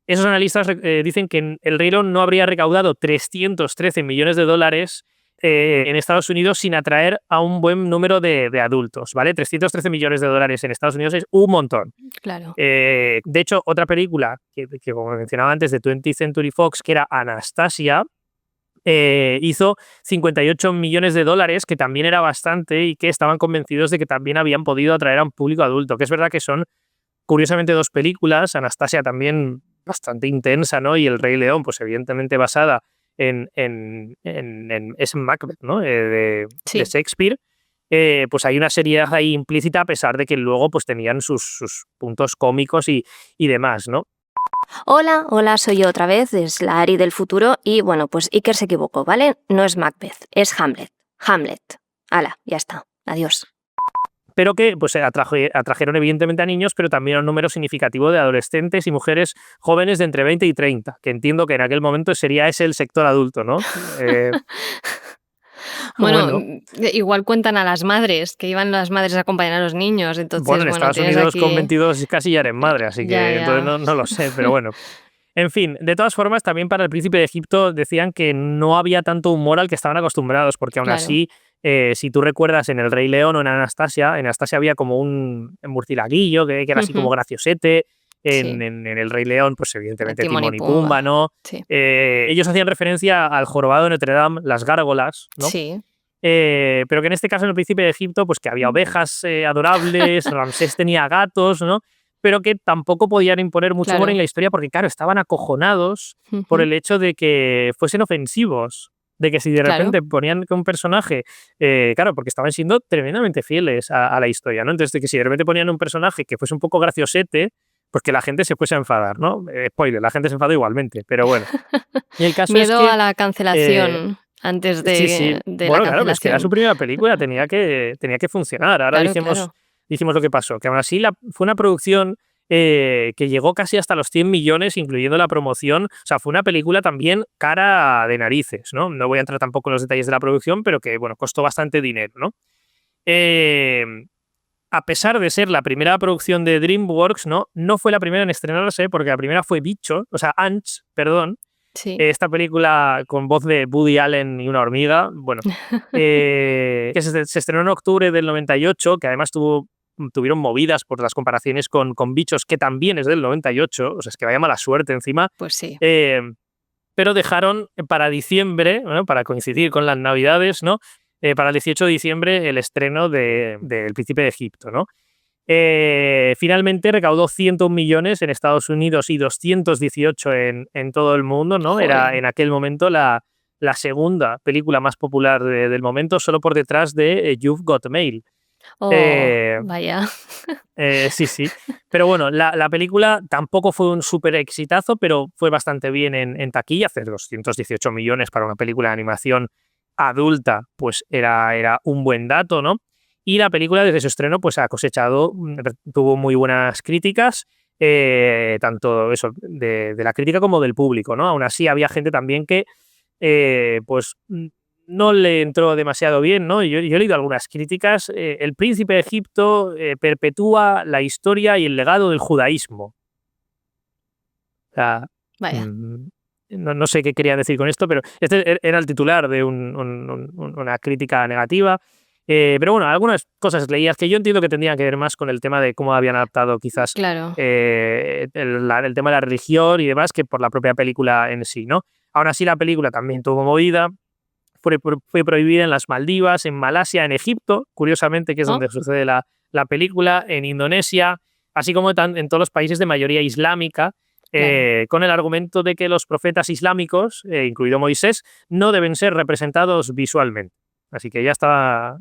esos analistas dicen que El Rey León no habría recaudado 313 millones de dólares en Estados Unidos sin atraer a un buen número de adultos, ¿vale? 313 millones de dólares en Estados Unidos es un montón. Claro. De hecho, otra película que como mencionaba antes, de 20th Century Fox, que era Anastasia, hizo 58 millones de dólares, que también era bastante y que estaban convencidos de que también habían podido atraer a un público adulto, que es verdad que son, curiosamente, dos películas, Anastasia también bastante intensa, ¿no? Y El Rey León, pues evidentemente basada es Macbeth, ¿no? De Sí. Shakespeare. Pues hay una seriedad ahí implícita, a pesar de que luego pues tenían sus puntos cómicos y demás, ¿no? Hola, hola, soy yo otra vez, es la Ari del futuro y bueno, pues Iker se equivocó, ¿vale? No es Macbeth, es Hamlet. Hamlet. Hala, ya está. Adiós. Pero que pues atrajeron evidentemente a niños, pero también a un número significativo de adolescentes y mujeres jóvenes de entre 20 y 30, que entiendo que en aquel momento sería ese el sector adulto, ¿no? Bueno, Bueno, igual cuentan a las madres, que iban las madres a acompañar a los niños, bueno, entonces, en bueno, Estados tienes Unidos con aquí... 22 casi ya eres madre, así Ya, que entonces ya. no lo sé, pero bueno. En fin, de todas formas, también para El Príncipe de Egipto decían que no había tanto humor al que estaban acostumbrados, porque aún Claro. así, si tú recuerdas en El Rey León o en Anastasia había como un murcielaguillo que era así como Ujú. graciosete. Sí, En El Rey León, pues evidentemente Timón y Timón y Pumba, Pumba. ¿no? Sí. Ellos hacían referencia al jorobado de Notre Dame, las gárgolas, ¿no? Sí. Pero que en este caso, en El Príncipe de Egipto, pues que había ovejas adorables, Ramsés tenía gatos, ¿no? Pero que tampoco podían imponer mucho humor en Claro. la historia porque, claro, estaban acojonados por Ujú. el hecho de que fuesen ofensivos, de que si de Claro. repente ponían que un personaje, claro, porque estaban siendo tremendamente fieles a la historia, ¿no? Entonces, de que si de repente ponían un personaje que fuese un poco graciosete, pues que la gente se fuese a enfadar, ¿no? Spoiler, la gente se enfadó igualmente, pero bueno. Y el caso es Miedo que a la eh, cancelación antes sí, sí. de la Bueno, claro, es que era su cancelación. primera película, tenía que funcionar. Ahora Claro, claro. dijimos lo que pasó, que aún así fue una producción que llegó casi hasta los 100 millones, incluyendo la promoción. O sea, fue una película también cara de narices, ¿no? No voy a entrar tampoco en los detalles de la producción, pero que, bueno, costó bastante dinero, ¿no? Eh, a pesar de ser la primera producción de DreamWorks, ¿no? No fue la primera en estrenarse, porque la primera fue Bicho, o sea, Ants, perdón, Sí. esta película con voz de Woody Allen y una hormiga, bueno, que se estrenó en octubre del 98, que además tuvieron movidas por las comparaciones con Bichos, que también es del 98, o sea, es que vaya mala suerte encima, Pues sí. eh, pero dejaron para diciembre, ¿no? Para coincidir con las Navidades, ¿no? Para el 18 de diciembre el estreno de El Príncipe de Egipto, ¿no? Finalmente recaudó 101 millones en Estados Unidos y 218 en todo el mundo, ¿no? Era Joder. en aquel momento la segunda película más popular del momento, solo por detrás de You've Got Mail. Oh, Eh, vaya. sí, sí. Pero bueno, la película tampoco fue un súper exitazo, pero fue bastante bien en taquilla, hacer 218 millones para una película de animación adulta, pues era un buen dato, ¿no? Y la película desde su estreno pues ha cosechado, tuvo muy buenas críticas, tanto eso de la crítica como del público, ¿no? Aún así había gente también que pues no le entró demasiado bien, ¿no? Yo he leído algunas críticas. El príncipe de Egipto perpetúa la historia y el legado del judaísmo. O sea, Vaya. no sé qué querían decir con esto, pero este era el titular de una crítica negativa. Pero bueno, algunas cosas leías que yo entiendo que tendrían que ver más con el tema de cómo habían adaptado quizás Claro. el tema de la religión y demás que por la propia película en sí, ¿no? Aún así, la película también tuvo movida. Fue prohibida en las Maldivas, en Malasia, en Egipto, curiosamente, que es ¿No? donde sucede la película, en Indonesia, así como en todos los países de mayoría islámica, Claro. con el argumento de que los profetas islámicos, incluido Moisés, no deben ser representados visualmente. Así que ya estaba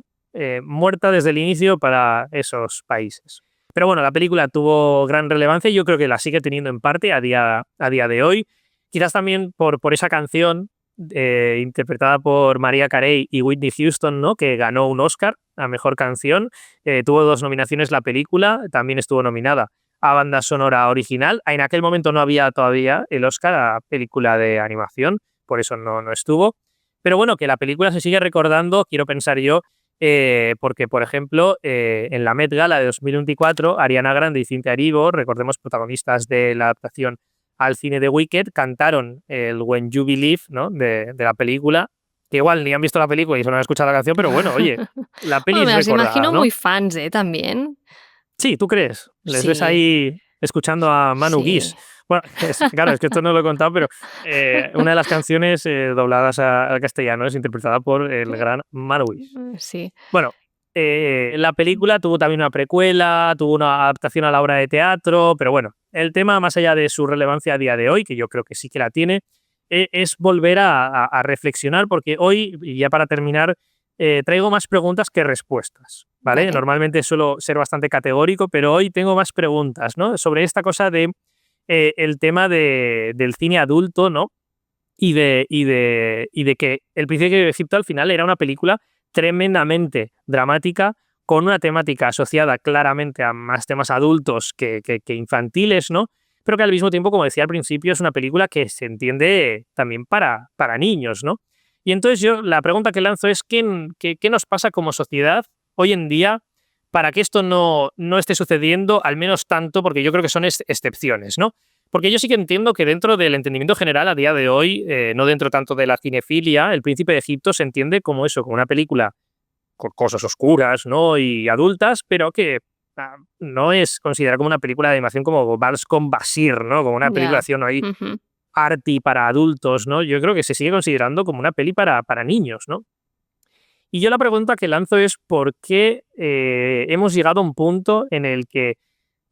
muerta desde el inicio para esos países. Pero bueno, la película tuvo gran relevancia y yo creo que la sigue teniendo en parte a día de hoy. Quizás también por esa canción interpretada por Mariah Carey y Whitney Houston, ¿no? Que ganó un Oscar a Mejor Canción. Tuvo 2 nominaciones la película, también estuvo nominada a Banda Sonora Original. En aquel momento no había todavía el Oscar a Película de Animación, por eso no estuvo. Pero bueno, que la película se sigue recordando, quiero pensar yo, porque, por ejemplo, en la Met Gala de 2024, Ariana Grande y Cynthia Erivo, recordemos protagonistas de la adaptación al cine de Wicked, cantaron el When You Believe, ¿no? de la película, que igual ni han visto la película y solo han escuchado la canción, pero bueno, oye, la peli Bueno, es me las recordada, imagino ¿no? muy fans, también. Sí, ¿tú crees? ¿Les ves Sí, ahí escuchando a Manu sí. Guis? Bueno, claro, es que esto no lo he contado, pero una de las canciones dobladas al castellano es interpretada por el gran Manu Guis. Sí. Bueno, la película tuvo también una precuela, tuvo una adaptación a la obra de teatro, pero bueno, el tema, más allá de su relevancia a día de hoy, que yo creo que sí que la tiene, es volver a reflexionar, porque hoy, y ya para terminar, traigo más preguntas que respuestas, ¿vale? Vale. Normalmente suelo ser bastante categórico, pero hoy tengo más preguntas, ¿no? Sobre esta cosa de el tema del cine adulto, ¿no? Y de que El Príncipe de Egipto al final era una película tremendamente dramática, con una temática asociada claramente a más temas adultos que infantiles, ¿no? Pero que al mismo tiempo, como decía al principio, es una película que se entiende también para niños, ¿no? Y entonces yo la pregunta que lanzo es ¿qué nos pasa como sociedad hoy en día para que esto no esté sucediendo, al menos tanto, porque yo creo que son excepciones, ¿no? Porque yo sí que entiendo que dentro del entendimiento general a día de hoy, no dentro tanto de la cinefilia, El Príncipe de Egipto se entiende como eso, como una película con cosas oscuras, ¿no? Y adultas, pero que no es considerada como una película de animación como Vals con Basir, ¿no? Como una película de Ya. acción ahí Ujú. arty para adultos, ¿no? Yo creo que se sigue considerando como una peli para niños, ¿no? Y yo la pregunta que lanzo es ¿por qué hemos llegado a un punto en el que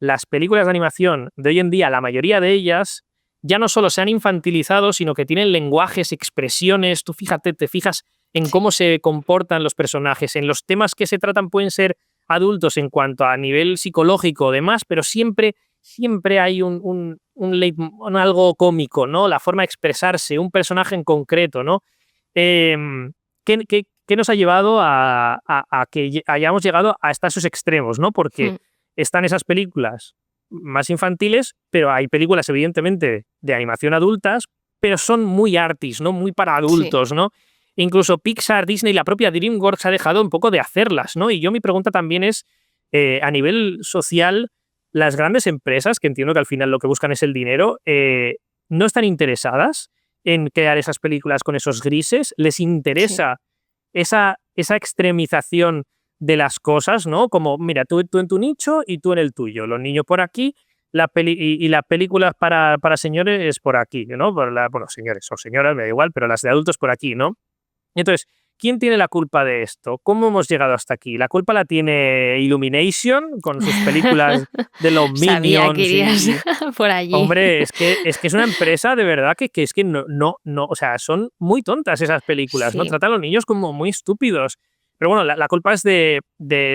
las películas de animación de hoy en día, la mayoría de ellas, ya no solo se han infantilizado, sino que tienen lenguajes, expresiones, tú fíjate, te fijas en Sí. cómo se comportan los personajes, en los temas que se tratan pueden ser adultos en cuanto a nivel psicológico o demás, pero siempre hay un algo cómico, ¿no? La forma de expresarse, un personaje en concreto, ¿no? ¿Qué nos ha llevado a que hayamos llegado hasta esos extremos, ¿no? Porque Mm. están esas películas más infantiles, pero hay películas, evidentemente, de animación adultas, pero son muy artis, ¿no? Muy para Sí. adultos, ¿no? Incluso Pixar, Disney, la propia DreamWorks ha dejado un poco de hacerlas, ¿no? Y yo mi pregunta también es, a nivel social, las grandes empresas, que entiendo que al final lo que buscan es el dinero, ¿no están interesadas en crear esas películas con esos grises? ¿Les Sí. interesa esa extremización de las cosas, ¿no? Como, mira, tú en tu nicho y tú en el tuyo. Los niños por aquí, y las películas para señores por aquí, ¿no? Bueno, señores o señoras, me da igual, pero las de adultos por aquí, ¿no? Entonces, ¿quién tiene la culpa de esto? ¿Cómo hemos llegado hasta aquí? ¿La culpa la tiene Illumination con sus películas de los Sabía que Minions irías por allí. Hombre, es que es una empresa de verdad que es que no, o sea, son muy tontas esas películas, ¿no? Sí. Tratan a los niños como muy estúpidos. Pero bueno, la culpa es de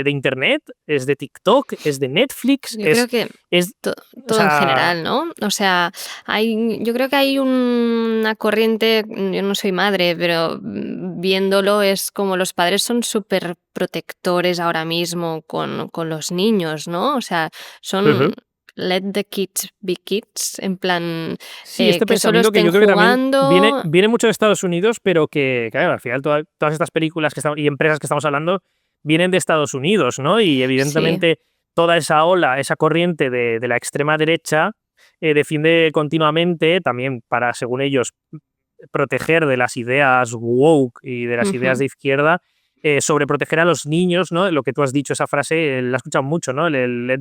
Internet, es de TikTok, es de Netflix, Yo creo que es, o todo en sea, general, ¿no? O sea, yo creo que hay una corriente, yo no soy madre, pero viéndolo es como los padres son súper protectores ahora mismo con los niños, ¿no? O sea, Ujú. son let the kids be kids, en plan, Sí, este que solo pensamiento que estén yo creo que también viene, jugando. viene mucho de Estados Unidos, pero que, claro, al final todas estas películas y empresas que estamos hablando vienen de Estados Unidos, ¿no? Y Sí, evidentemente toda esa ola, esa corriente de la extrema derecha defiende continuamente, también para, según ellos, proteger de las ideas woke y de las ideas ujú, de izquierda, sobre proteger a los niños, ¿no? Lo que tú has dicho, esa frase, la he escuchado mucho, ¿no?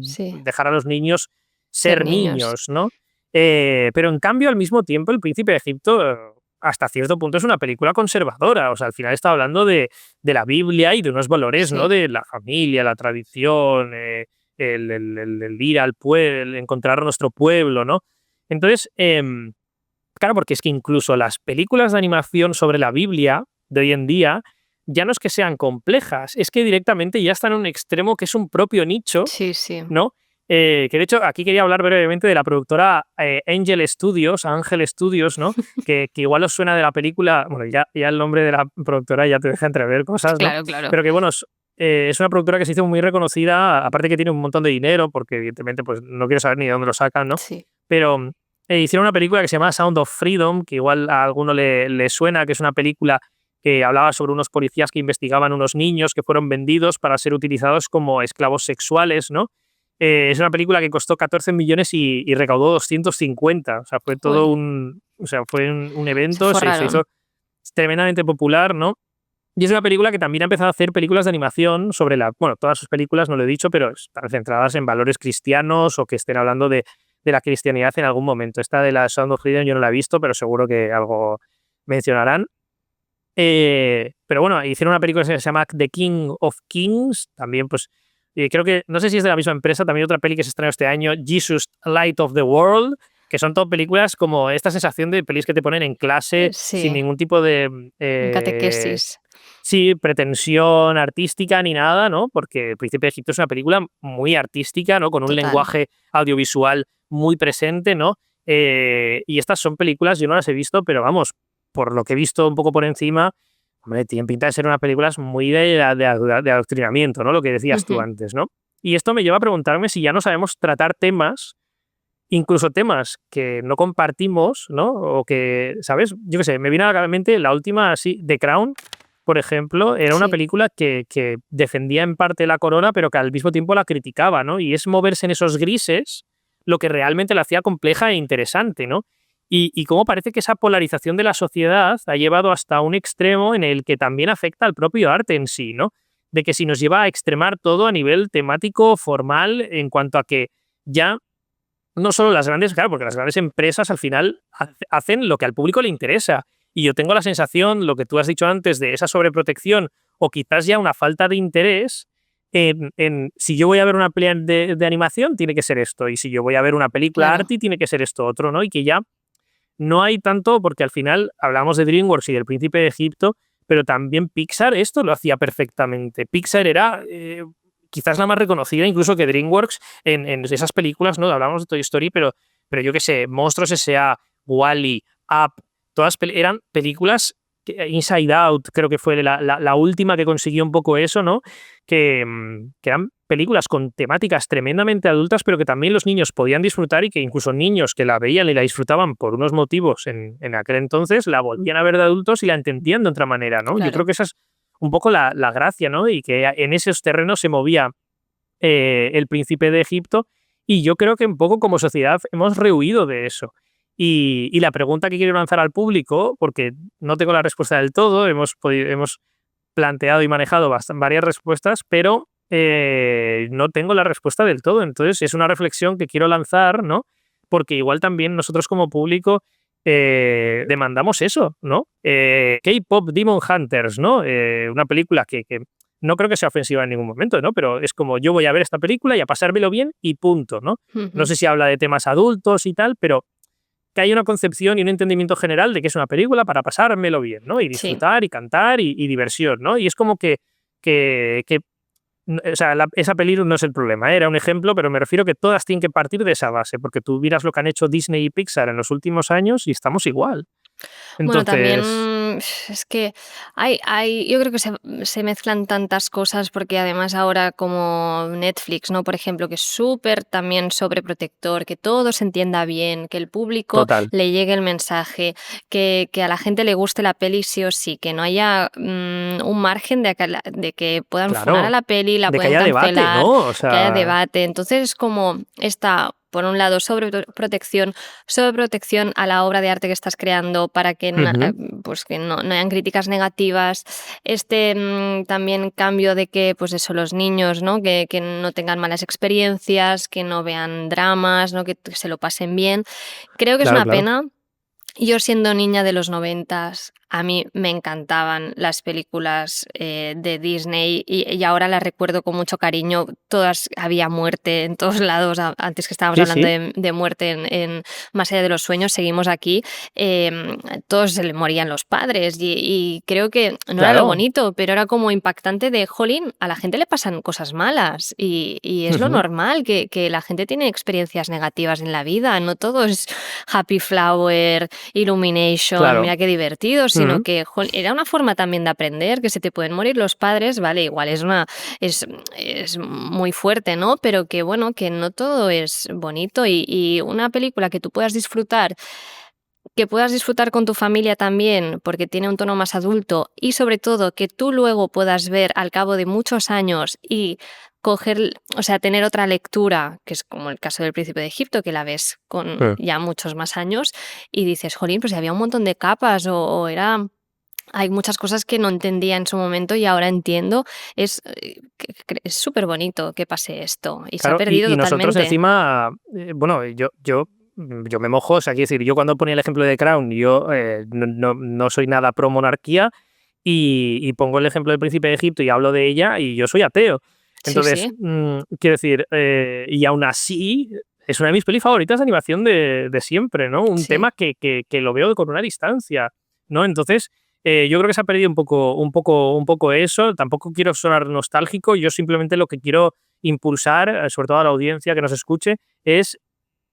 sí, Dejar a los niños ser ser niños. niños, ¿no? Pero en cambio, al mismo tiempo, El Príncipe de Egipto, hasta cierto punto, es una película conservadora. O sea, al final está hablando de la Biblia y de unos valores, ¿no? Sí, De la familia, la tradición, el ir al pueblo, el encontrar a nuestro pueblo, ¿no? Entonces, claro, porque es que incluso las películas de animación sobre la Biblia de hoy en día ya no es que sean complejas, es que directamente ya están en un extremo que es un propio nicho, sí, sí. ¿no? Que de hecho aquí quería hablar brevemente de la productora Ángel Studios, ¿no? Que igual os suena de la película, bueno, ya el nombre de la productora ya te deja entrever cosas, ¿no? Claro, claro. Pero que bueno, es una productora que se hizo muy reconocida, aparte que tiene un montón de dinero, porque evidentemente pues no quiero saber ni de dónde lo sacan, ¿no? Sí. Pero hicieron una película que se llama Sound of Freedom, que igual a alguno le suena, que es una película que hablaba sobre unos policías que investigaban unos niños que fueron vendidos para ser utilizados como esclavos sexuales, ¿no? Es una película que costó 14 millones y recaudó 250. O sea, fue todo Joder, o sea, fue un se evento, se forraron. hizo tremendamente popular, ¿no? Y es una película que también ha empezado a hacer películas de animación sobre bueno, todas sus películas, no lo he dicho, pero están centradas en valores cristianos o que estén hablando de la cristianidad en algún momento. Esta de la Sound of Freedom yo no la he visto, pero seguro que algo mencionarán. Pero bueno, hicieron una película que se llama The King of Kings, también pues creo que, no sé si es de la misma empresa, también otra peli que se estrenó este año, Jesus, Light of the World, que son todo películas como esta sensación de pelis que te ponen en clase sin Sí, ningún tipo de en catequesis, sí, pretensión artística ni nada, ¿no? Porque El Príncipe de Egipto es una película muy artística, ¿no? Con un total. lenguaje audiovisual muy presente, ¿no? Y estas son películas, yo no las he visto, pero vamos, por lo que he visto un poco por encima, hombre, tienen pinta de ser unas películas muy de adoctrinamiento, ¿no? Lo que decías tú Ujú. antes, ¿no? Y esto me lleva a preguntarme si ya no sabemos tratar temas, incluso temas que no compartimos, ¿no? O que, ¿sabes? Yo qué sé, me viene a la mente la última, así, The Crown, por ejemplo, era una Sí, película que defendía en parte la corona, pero que al mismo tiempo la criticaba, ¿no? Y es moverse en esos grises lo que realmente la hacía compleja e interesante, ¿no? Y cómo parece que esa polarización de la sociedad ha llevado hasta un extremo en el que también afecta al propio arte en sí, ¿no? De que si nos lleva a extremar todo a nivel temático, formal, en cuanto a que ya no solo las grandes, claro, porque las grandes empresas al final hacen lo que al público le interesa. Y yo tengo la sensación, lo que tú has dicho antes, de esa sobreprotección o quizás ya una falta de interés en si yo voy a ver una peli de animación, tiene que ser esto. Y si yo voy a ver una película claro. arty, tiene que ser esto otro, ¿no? Y que ya no hay tanto, porque al final hablamos de DreamWorks y del Príncipe de Egipto, pero también Pixar esto lo hacía perfectamente. Pixar era quizás la más reconocida, incluso que DreamWorks, en esas películas, ¿no? Hablamos de Toy Story, pero yo qué sé, Monstruos S.A., Wall-E, Up, todas eran películas, Inside Out, creo que fue la última que consiguió un poco eso, ¿no? Que eran películas con temáticas tremendamente adultas, pero que también los niños podían disfrutar y que incluso niños que la veían y la disfrutaban por unos motivos en aquel entonces, la volvían a ver de adultos y la entendían de otra manera, ¿no? Yo creo Claro. que esa es un poco la gracia, ¿no? Y que en esos terrenos se movía el príncipe de Egipto y yo creo que un poco como sociedad hemos rehuido de eso. Y la pregunta que quiero lanzar al público, porque no tengo la respuesta del todo, hemos planteado y manejado varias respuestas, pero no tengo la respuesta del todo. Entonces, es una reflexión que quiero lanzar, ¿no? Porque igual también nosotros como público demandamos eso, ¿no? K-Pop Demon Hunters, ¿no? Una película que no creo que sea ofensiva en ningún momento, ¿no? Pero es como yo voy a ver esta película y a pasármelo bien y punto, ¿no? No Ujú. sé si habla de temas adultos y tal, pero que hay una concepción y un entendimiento general de que es una película para pasármelo bien, ¿no? Y Sí. disfrutar y cantar y diversión, ¿no? Y es como que o sea, esa peli no es el problema, era un ejemplo, pero me refiero que todas tienen que partir de esa base, porque tú miras lo que han hecho Disney y Pixar en los últimos años y estamos igual. Bueno, también Entonces, es que yo creo que se mezclan tantas cosas porque además ahora como Netflix, ¿no? Por ejemplo, que es súper también sobreprotector, que todo se entienda bien, que el público Total. le llegue el mensaje, que a la gente le guste la peli sí o sí, que no haya un margen de que puedan funar a Claro. la peli, la De que pueden haya debate, cancelar, ¿no? O que haya sea, debate. Entonces es como esta, por un lado, sobreprotección a la obra de arte que estás creando para que, ujú, pues que no hayan críticas negativas. También cambio de que, pues eso, los niños, ¿no? Que no tengan malas experiencias, que no vean dramas, ¿no? Que se lo pasen bien. Creo que es claro, una claro. pena. Yo siendo niña de los 90, a mí me encantaban las películas de Disney y ahora las recuerdo con mucho cariño. Todas había muerte en todos lados. Antes que estábamos Sí, hablando sí, de muerte en Más allá de los sueños, seguimos aquí. Todos se le morían los padres y creo que no era lo claro. bonito, pero era como impactante de, jolín, a la gente le pasan cosas malas y es lo Ujú, normal que la gente tiene experiencias negativas en la vida. No todo es happy flower, Illumination, claro. mira qué divertido, sino Ujú, que era una forma también de aprender, que se te pueden morir los padres, vale, igual es, es muy fuerte, ¿no? Pero que bueno, que no todo es bonito y una película que puedas disfrutar con tu familia también, porque tiene un tono más adulto y sobre todo que tú luego puedas ver al cabo de muchos años y coger, o sea, tener otra lectura, que es como el caso del Príncipe de Egipto, que la ves con mm. ya muchos más años y dices, jolín, pues había un montón de capas o era... Hay muchas cosas que no entendía en su momento y ahora entiendo. Es súper bonito que pase esto y se ha Claro, perdido y nosotros totalmente. encima, bueno, yo me mojo, o sea, quiero decir, yo cuando ponía el ejemplo de Crown, yo no soy nada pro monarquía y pongo el ejemplo del Príncipe de Egipto y hablo de ella y yo soy ateo. Sí, Entonces, sí, quiero decir, y aún así es una de mis pelis favoritas de animación de siempre, ¿no? Un sí. tema que lo veo con una distancia, ¿no? Entonces, yo creo que se ha perdido un poco eso. Tampoco quiero sonar nostálgico, yo simplemente lo que quiero impulsar, sobre todo a la audiencia que nos escuche, es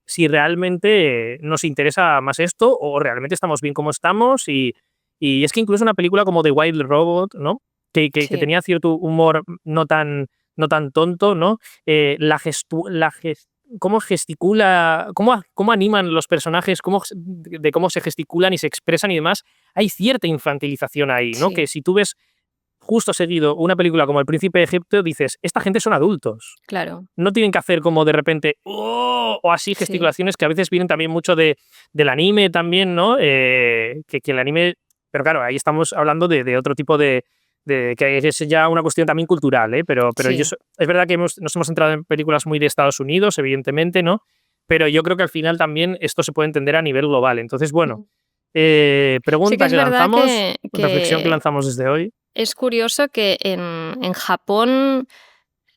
si realmente nos interesa más esto o realmente estamos bien como estamos. Y es que incluso una película como The Wild Robot, ¿no? Que Sí, tenía cierto humor no tan tonto, ¿no? Cómo gesticula, cómo animan los personajes, de cómo se gesticulan y se expresan y demás, hay cierta infantilización ahí, ¿no? sí, Que si tú ves justo seguido una película como El Príncipe de Egipto, dices, esta gente son adultos. claro, No tienen que hacer como de repente, ¡oh! O así sí. gesticulaciones que a veces vienen también mucho del anime también, ¿no? Que el anime, pero claro, ahí estamos hablando de otro tipo que es ya una cuestión también cultural, ¿eh? Pero Sí. es verdad que nos hemos centrado en películas muy de Estados Unidos, evidentemente, ¿no? Pero yo creo que al final también esto se puede entender a nivel global. Entonces, bueno, Ujú. Sí que pregunta es que verdad lanzamos, reflexión que lanzamos desde hoy. es curioso que en Japón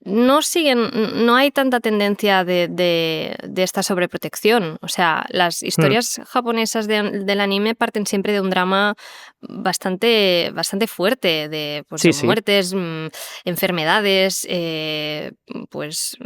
no hay tanta tendencia de esta sobreprotección. O sea, las Mm, historias japonesas del anime parten siempre de un drama bastante fuerte, pues, de sí, sí. muertes, enfermedades, pues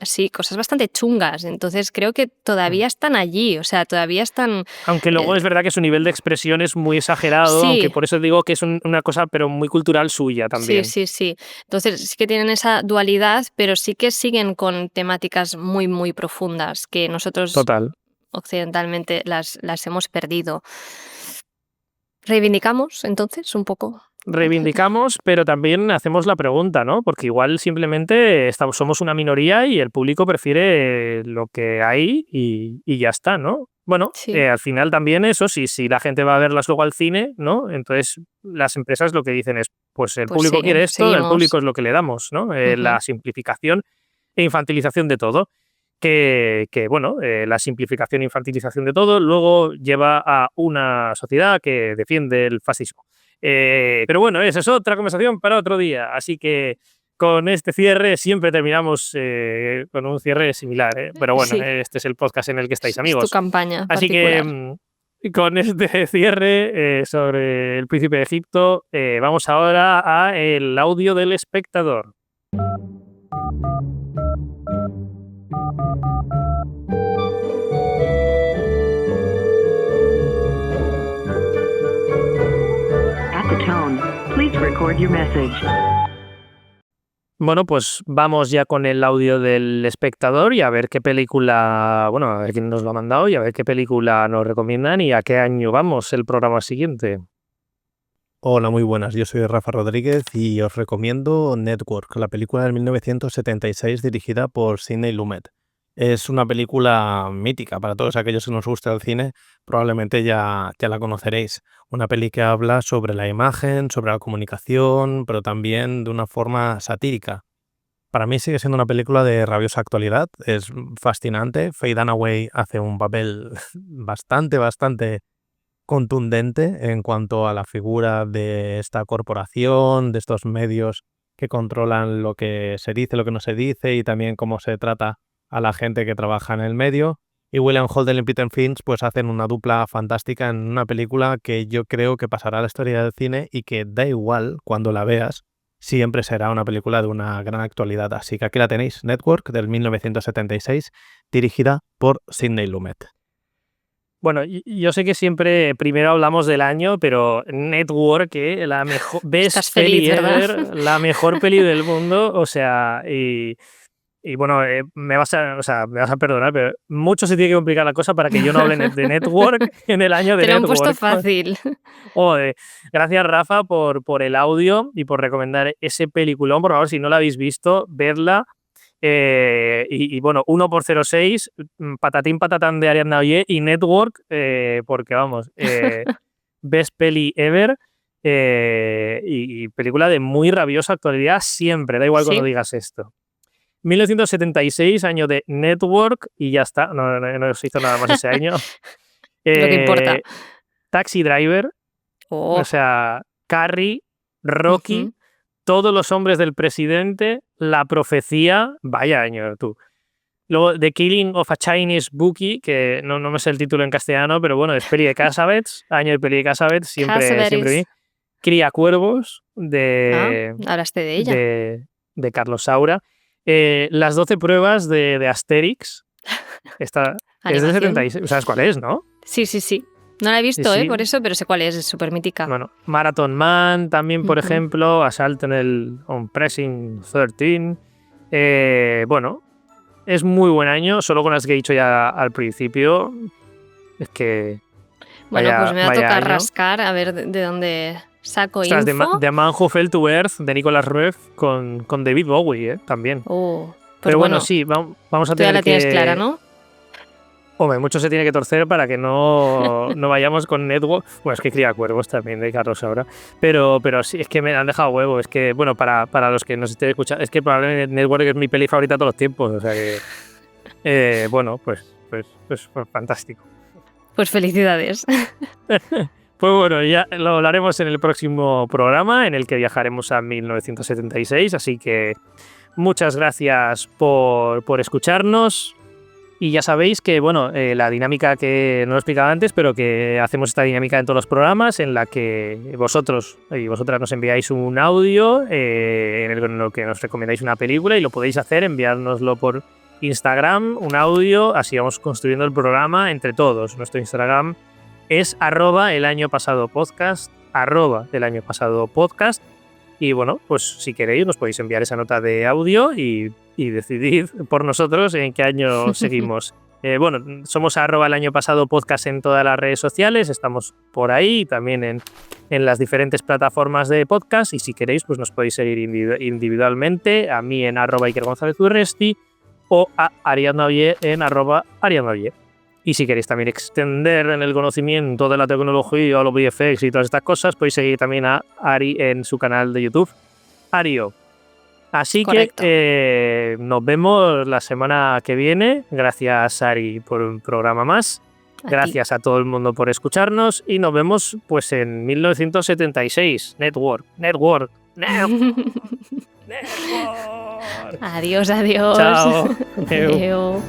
sí, cosas bastante chungas. Entonces creo que Mm. todavía están allí, o sea, todavía están... Aunque eh, luego es verdad que su nivel de expresión es muy exagerado, aunque sí, por eso digo que es una cosa, pero muy cultural suya sí, también. sí, sí. Entonces sí que tienen esa dualidad, pero sí que siguen con temáticas muy, muy profundas que nosotros Total. occidentalmente las hemos perdido. ¿Reivindicamos entonces un poco? Reivindicamos, pero también hacemos la pregunta, ¿no? Porque igual simplemente somos una minoría y el público prefiere lo que hay y ya está, ¿no? Bueno, Sí, al final también eso, si la gente va a verlas luego al cine, ¿no? Entonces las empresas lo que dicen es, pues el pues público sí, quiere esto, el seguimos. público es lo que le damos, ¿no? Ujú. La simplificación e infantilización de todo. Bueno, la simplificación e infantilización de todo luego lleva a una sociedad que defiende el fascismo. Pero bueno, esa es otra conversación para otro día. Así que con este cierre siempre terminamos con un cierre similar, ¿eh? Pero bueno, Sí, este es el podcast en el que estáis, es tu amigos. campaña Así que particular. con este cierre sobre el príncipe de Egipto, vamos ahora a el audio del espectador. record your message. Bueno, pues vamos ya con el audio del espectador y a ver qué película, bueno, a ver quién nos lo ha mandado y a ver qué película nos recomiendan y a qué año vamos el programa siguiente. Hola, muy buenas. Yo soy Rafa Rodríguez y os recomiendo Network, la película de 1976 dirigida por Sidney Lumet. Es una película mítica para todos aquellos que nos gusta el cine, probablemente ya la conoceréis. Una peli que habla sobre la imagen, sobre la comunicación, pero también de una forma satírica. Para mí sigue siendo una película de rabiosa actualidad, es fascinante. Faye Dunaway hace un papel bastante contundente en cuanto a la figura de esta corporación, de estos medios que controlan lo que se dice, lo que no se dice y también cómo se trata a la gente que trabaja en el medio. Y William Holden y Peter Finch pues hacen una dupla fantástica en una película que yo creo que pasará a la historia del cine y que da igual cuando la veas, siempre será una película de una gran actualidad. Así que aquí la tenéis, Network, del 1976, dirigida por Sidney Lumet. Bueno, yo sé que siempre primero hablamos del año, pero Network, la mejor best peli ever, la mejor peli del mundo, o sea, y bueno, me vas a perdonar, pero mucho se tiene que complicar la cosa para que yo no hable de Network en el año de Te lo han Network. puesto fácil. Joder, gracias Rafa por el audio y por recomendar ese peliculón. Por favor, si no la habéis visto, vedla. Y bueno, 1x06, patatín patatán de Ariadna Ollé y Network, porque vamos, best peli ever. Y película de muy rabiosa actualidad siempre, da igual cuando digas esto. 1976, año de Network, y ya está, no se hizo nada más ese año. Lo que importa. Taxi Driver, o sea, Carrie, Rocky, Todos los hombres del presidente, La profecía, vaya año tú. Luego, The Killing of a Chinese Bookie, que no me sé el título en castellano, pero bueno, es peli de Cassavetes, año de peli de Cassavetes, siempre vi. Cría cuervos, hablaste de ella. De Carlos Saura. Las 12 pruebas de Asterix. Esta es de 76. ¿Sabes cuál es, no? Sí. No la he visto, sí. Por eso, pero sé cuál es súper mítica. Bueno, Marathon Man también, por ejemplo, Assault on Pressing 13. Bueno, es muy buen año, solo con las que he dicho ya al principio. Es que... Bueno, pues me va a tocar rascar a ver de dónde saco info. The Man Who Fell to Earth, de Nicolas Roeg, con David Bowie, también. Pues pero bueno, sí, vamos a tener que... ya la tienes clara, ¿no? Hombre, mucho se tiene que torcer para que no vayamos con Network. Bueno, es que Cría cuervos también de Carlos Saura. Pero sí, es que me han dejado huevo. Es que, bueno, para los que nos estén escuchando, es que probablemente Network es mi peli favorita de todos los tiempos. O sea que, bueno, pues fantástico. Pues felicidades. Pues bueno, ya lo hablaremos en el próximo programa, en el que viajaremos a 1976. Así que muchas gracias por escucharnos. Y ya sabéis que, bueno, la dinámica que no lo explicaba antes, pero que hacemos esta dinámica en todos los programas, en la que vosotros y vosotras nos enviáis un audio en el que nos recomendáis una película y lo podéis hacer, enviárnoslo por Instagram, un audio, así vamos construyendo el programa entre todos. Nuestro Instagram es @elañopasadopodcast, @elañopasadopodcast. Y bueno, pues si queréis nos podéis enviar esa nota de audio y decidid por nosotros en qué año seguimos. Bueno, somos @elañopasadopodcast en todas las redes sociales, estamos por ahí, también en las diferentes plataformas de podcast, y si queréis pues nos podéis seguir individualmente, a mí en @IkerGonzálezUrresti o a Ariadna Ollé en @Ariadna Ollé. Y si queréis también extender en el conocimiento de la tecnología o los VFX y todas estas cosas, podéis seguir también a Ari en su canal de YouTube, Ario. Así Correcto. Que nos vemos la semana que viene. Gracias, Ari, por un programa más. Gracias a todo el mundo por escucharnos y nos vemos pues en 1976. Network. Adiós. Chao. Adeu.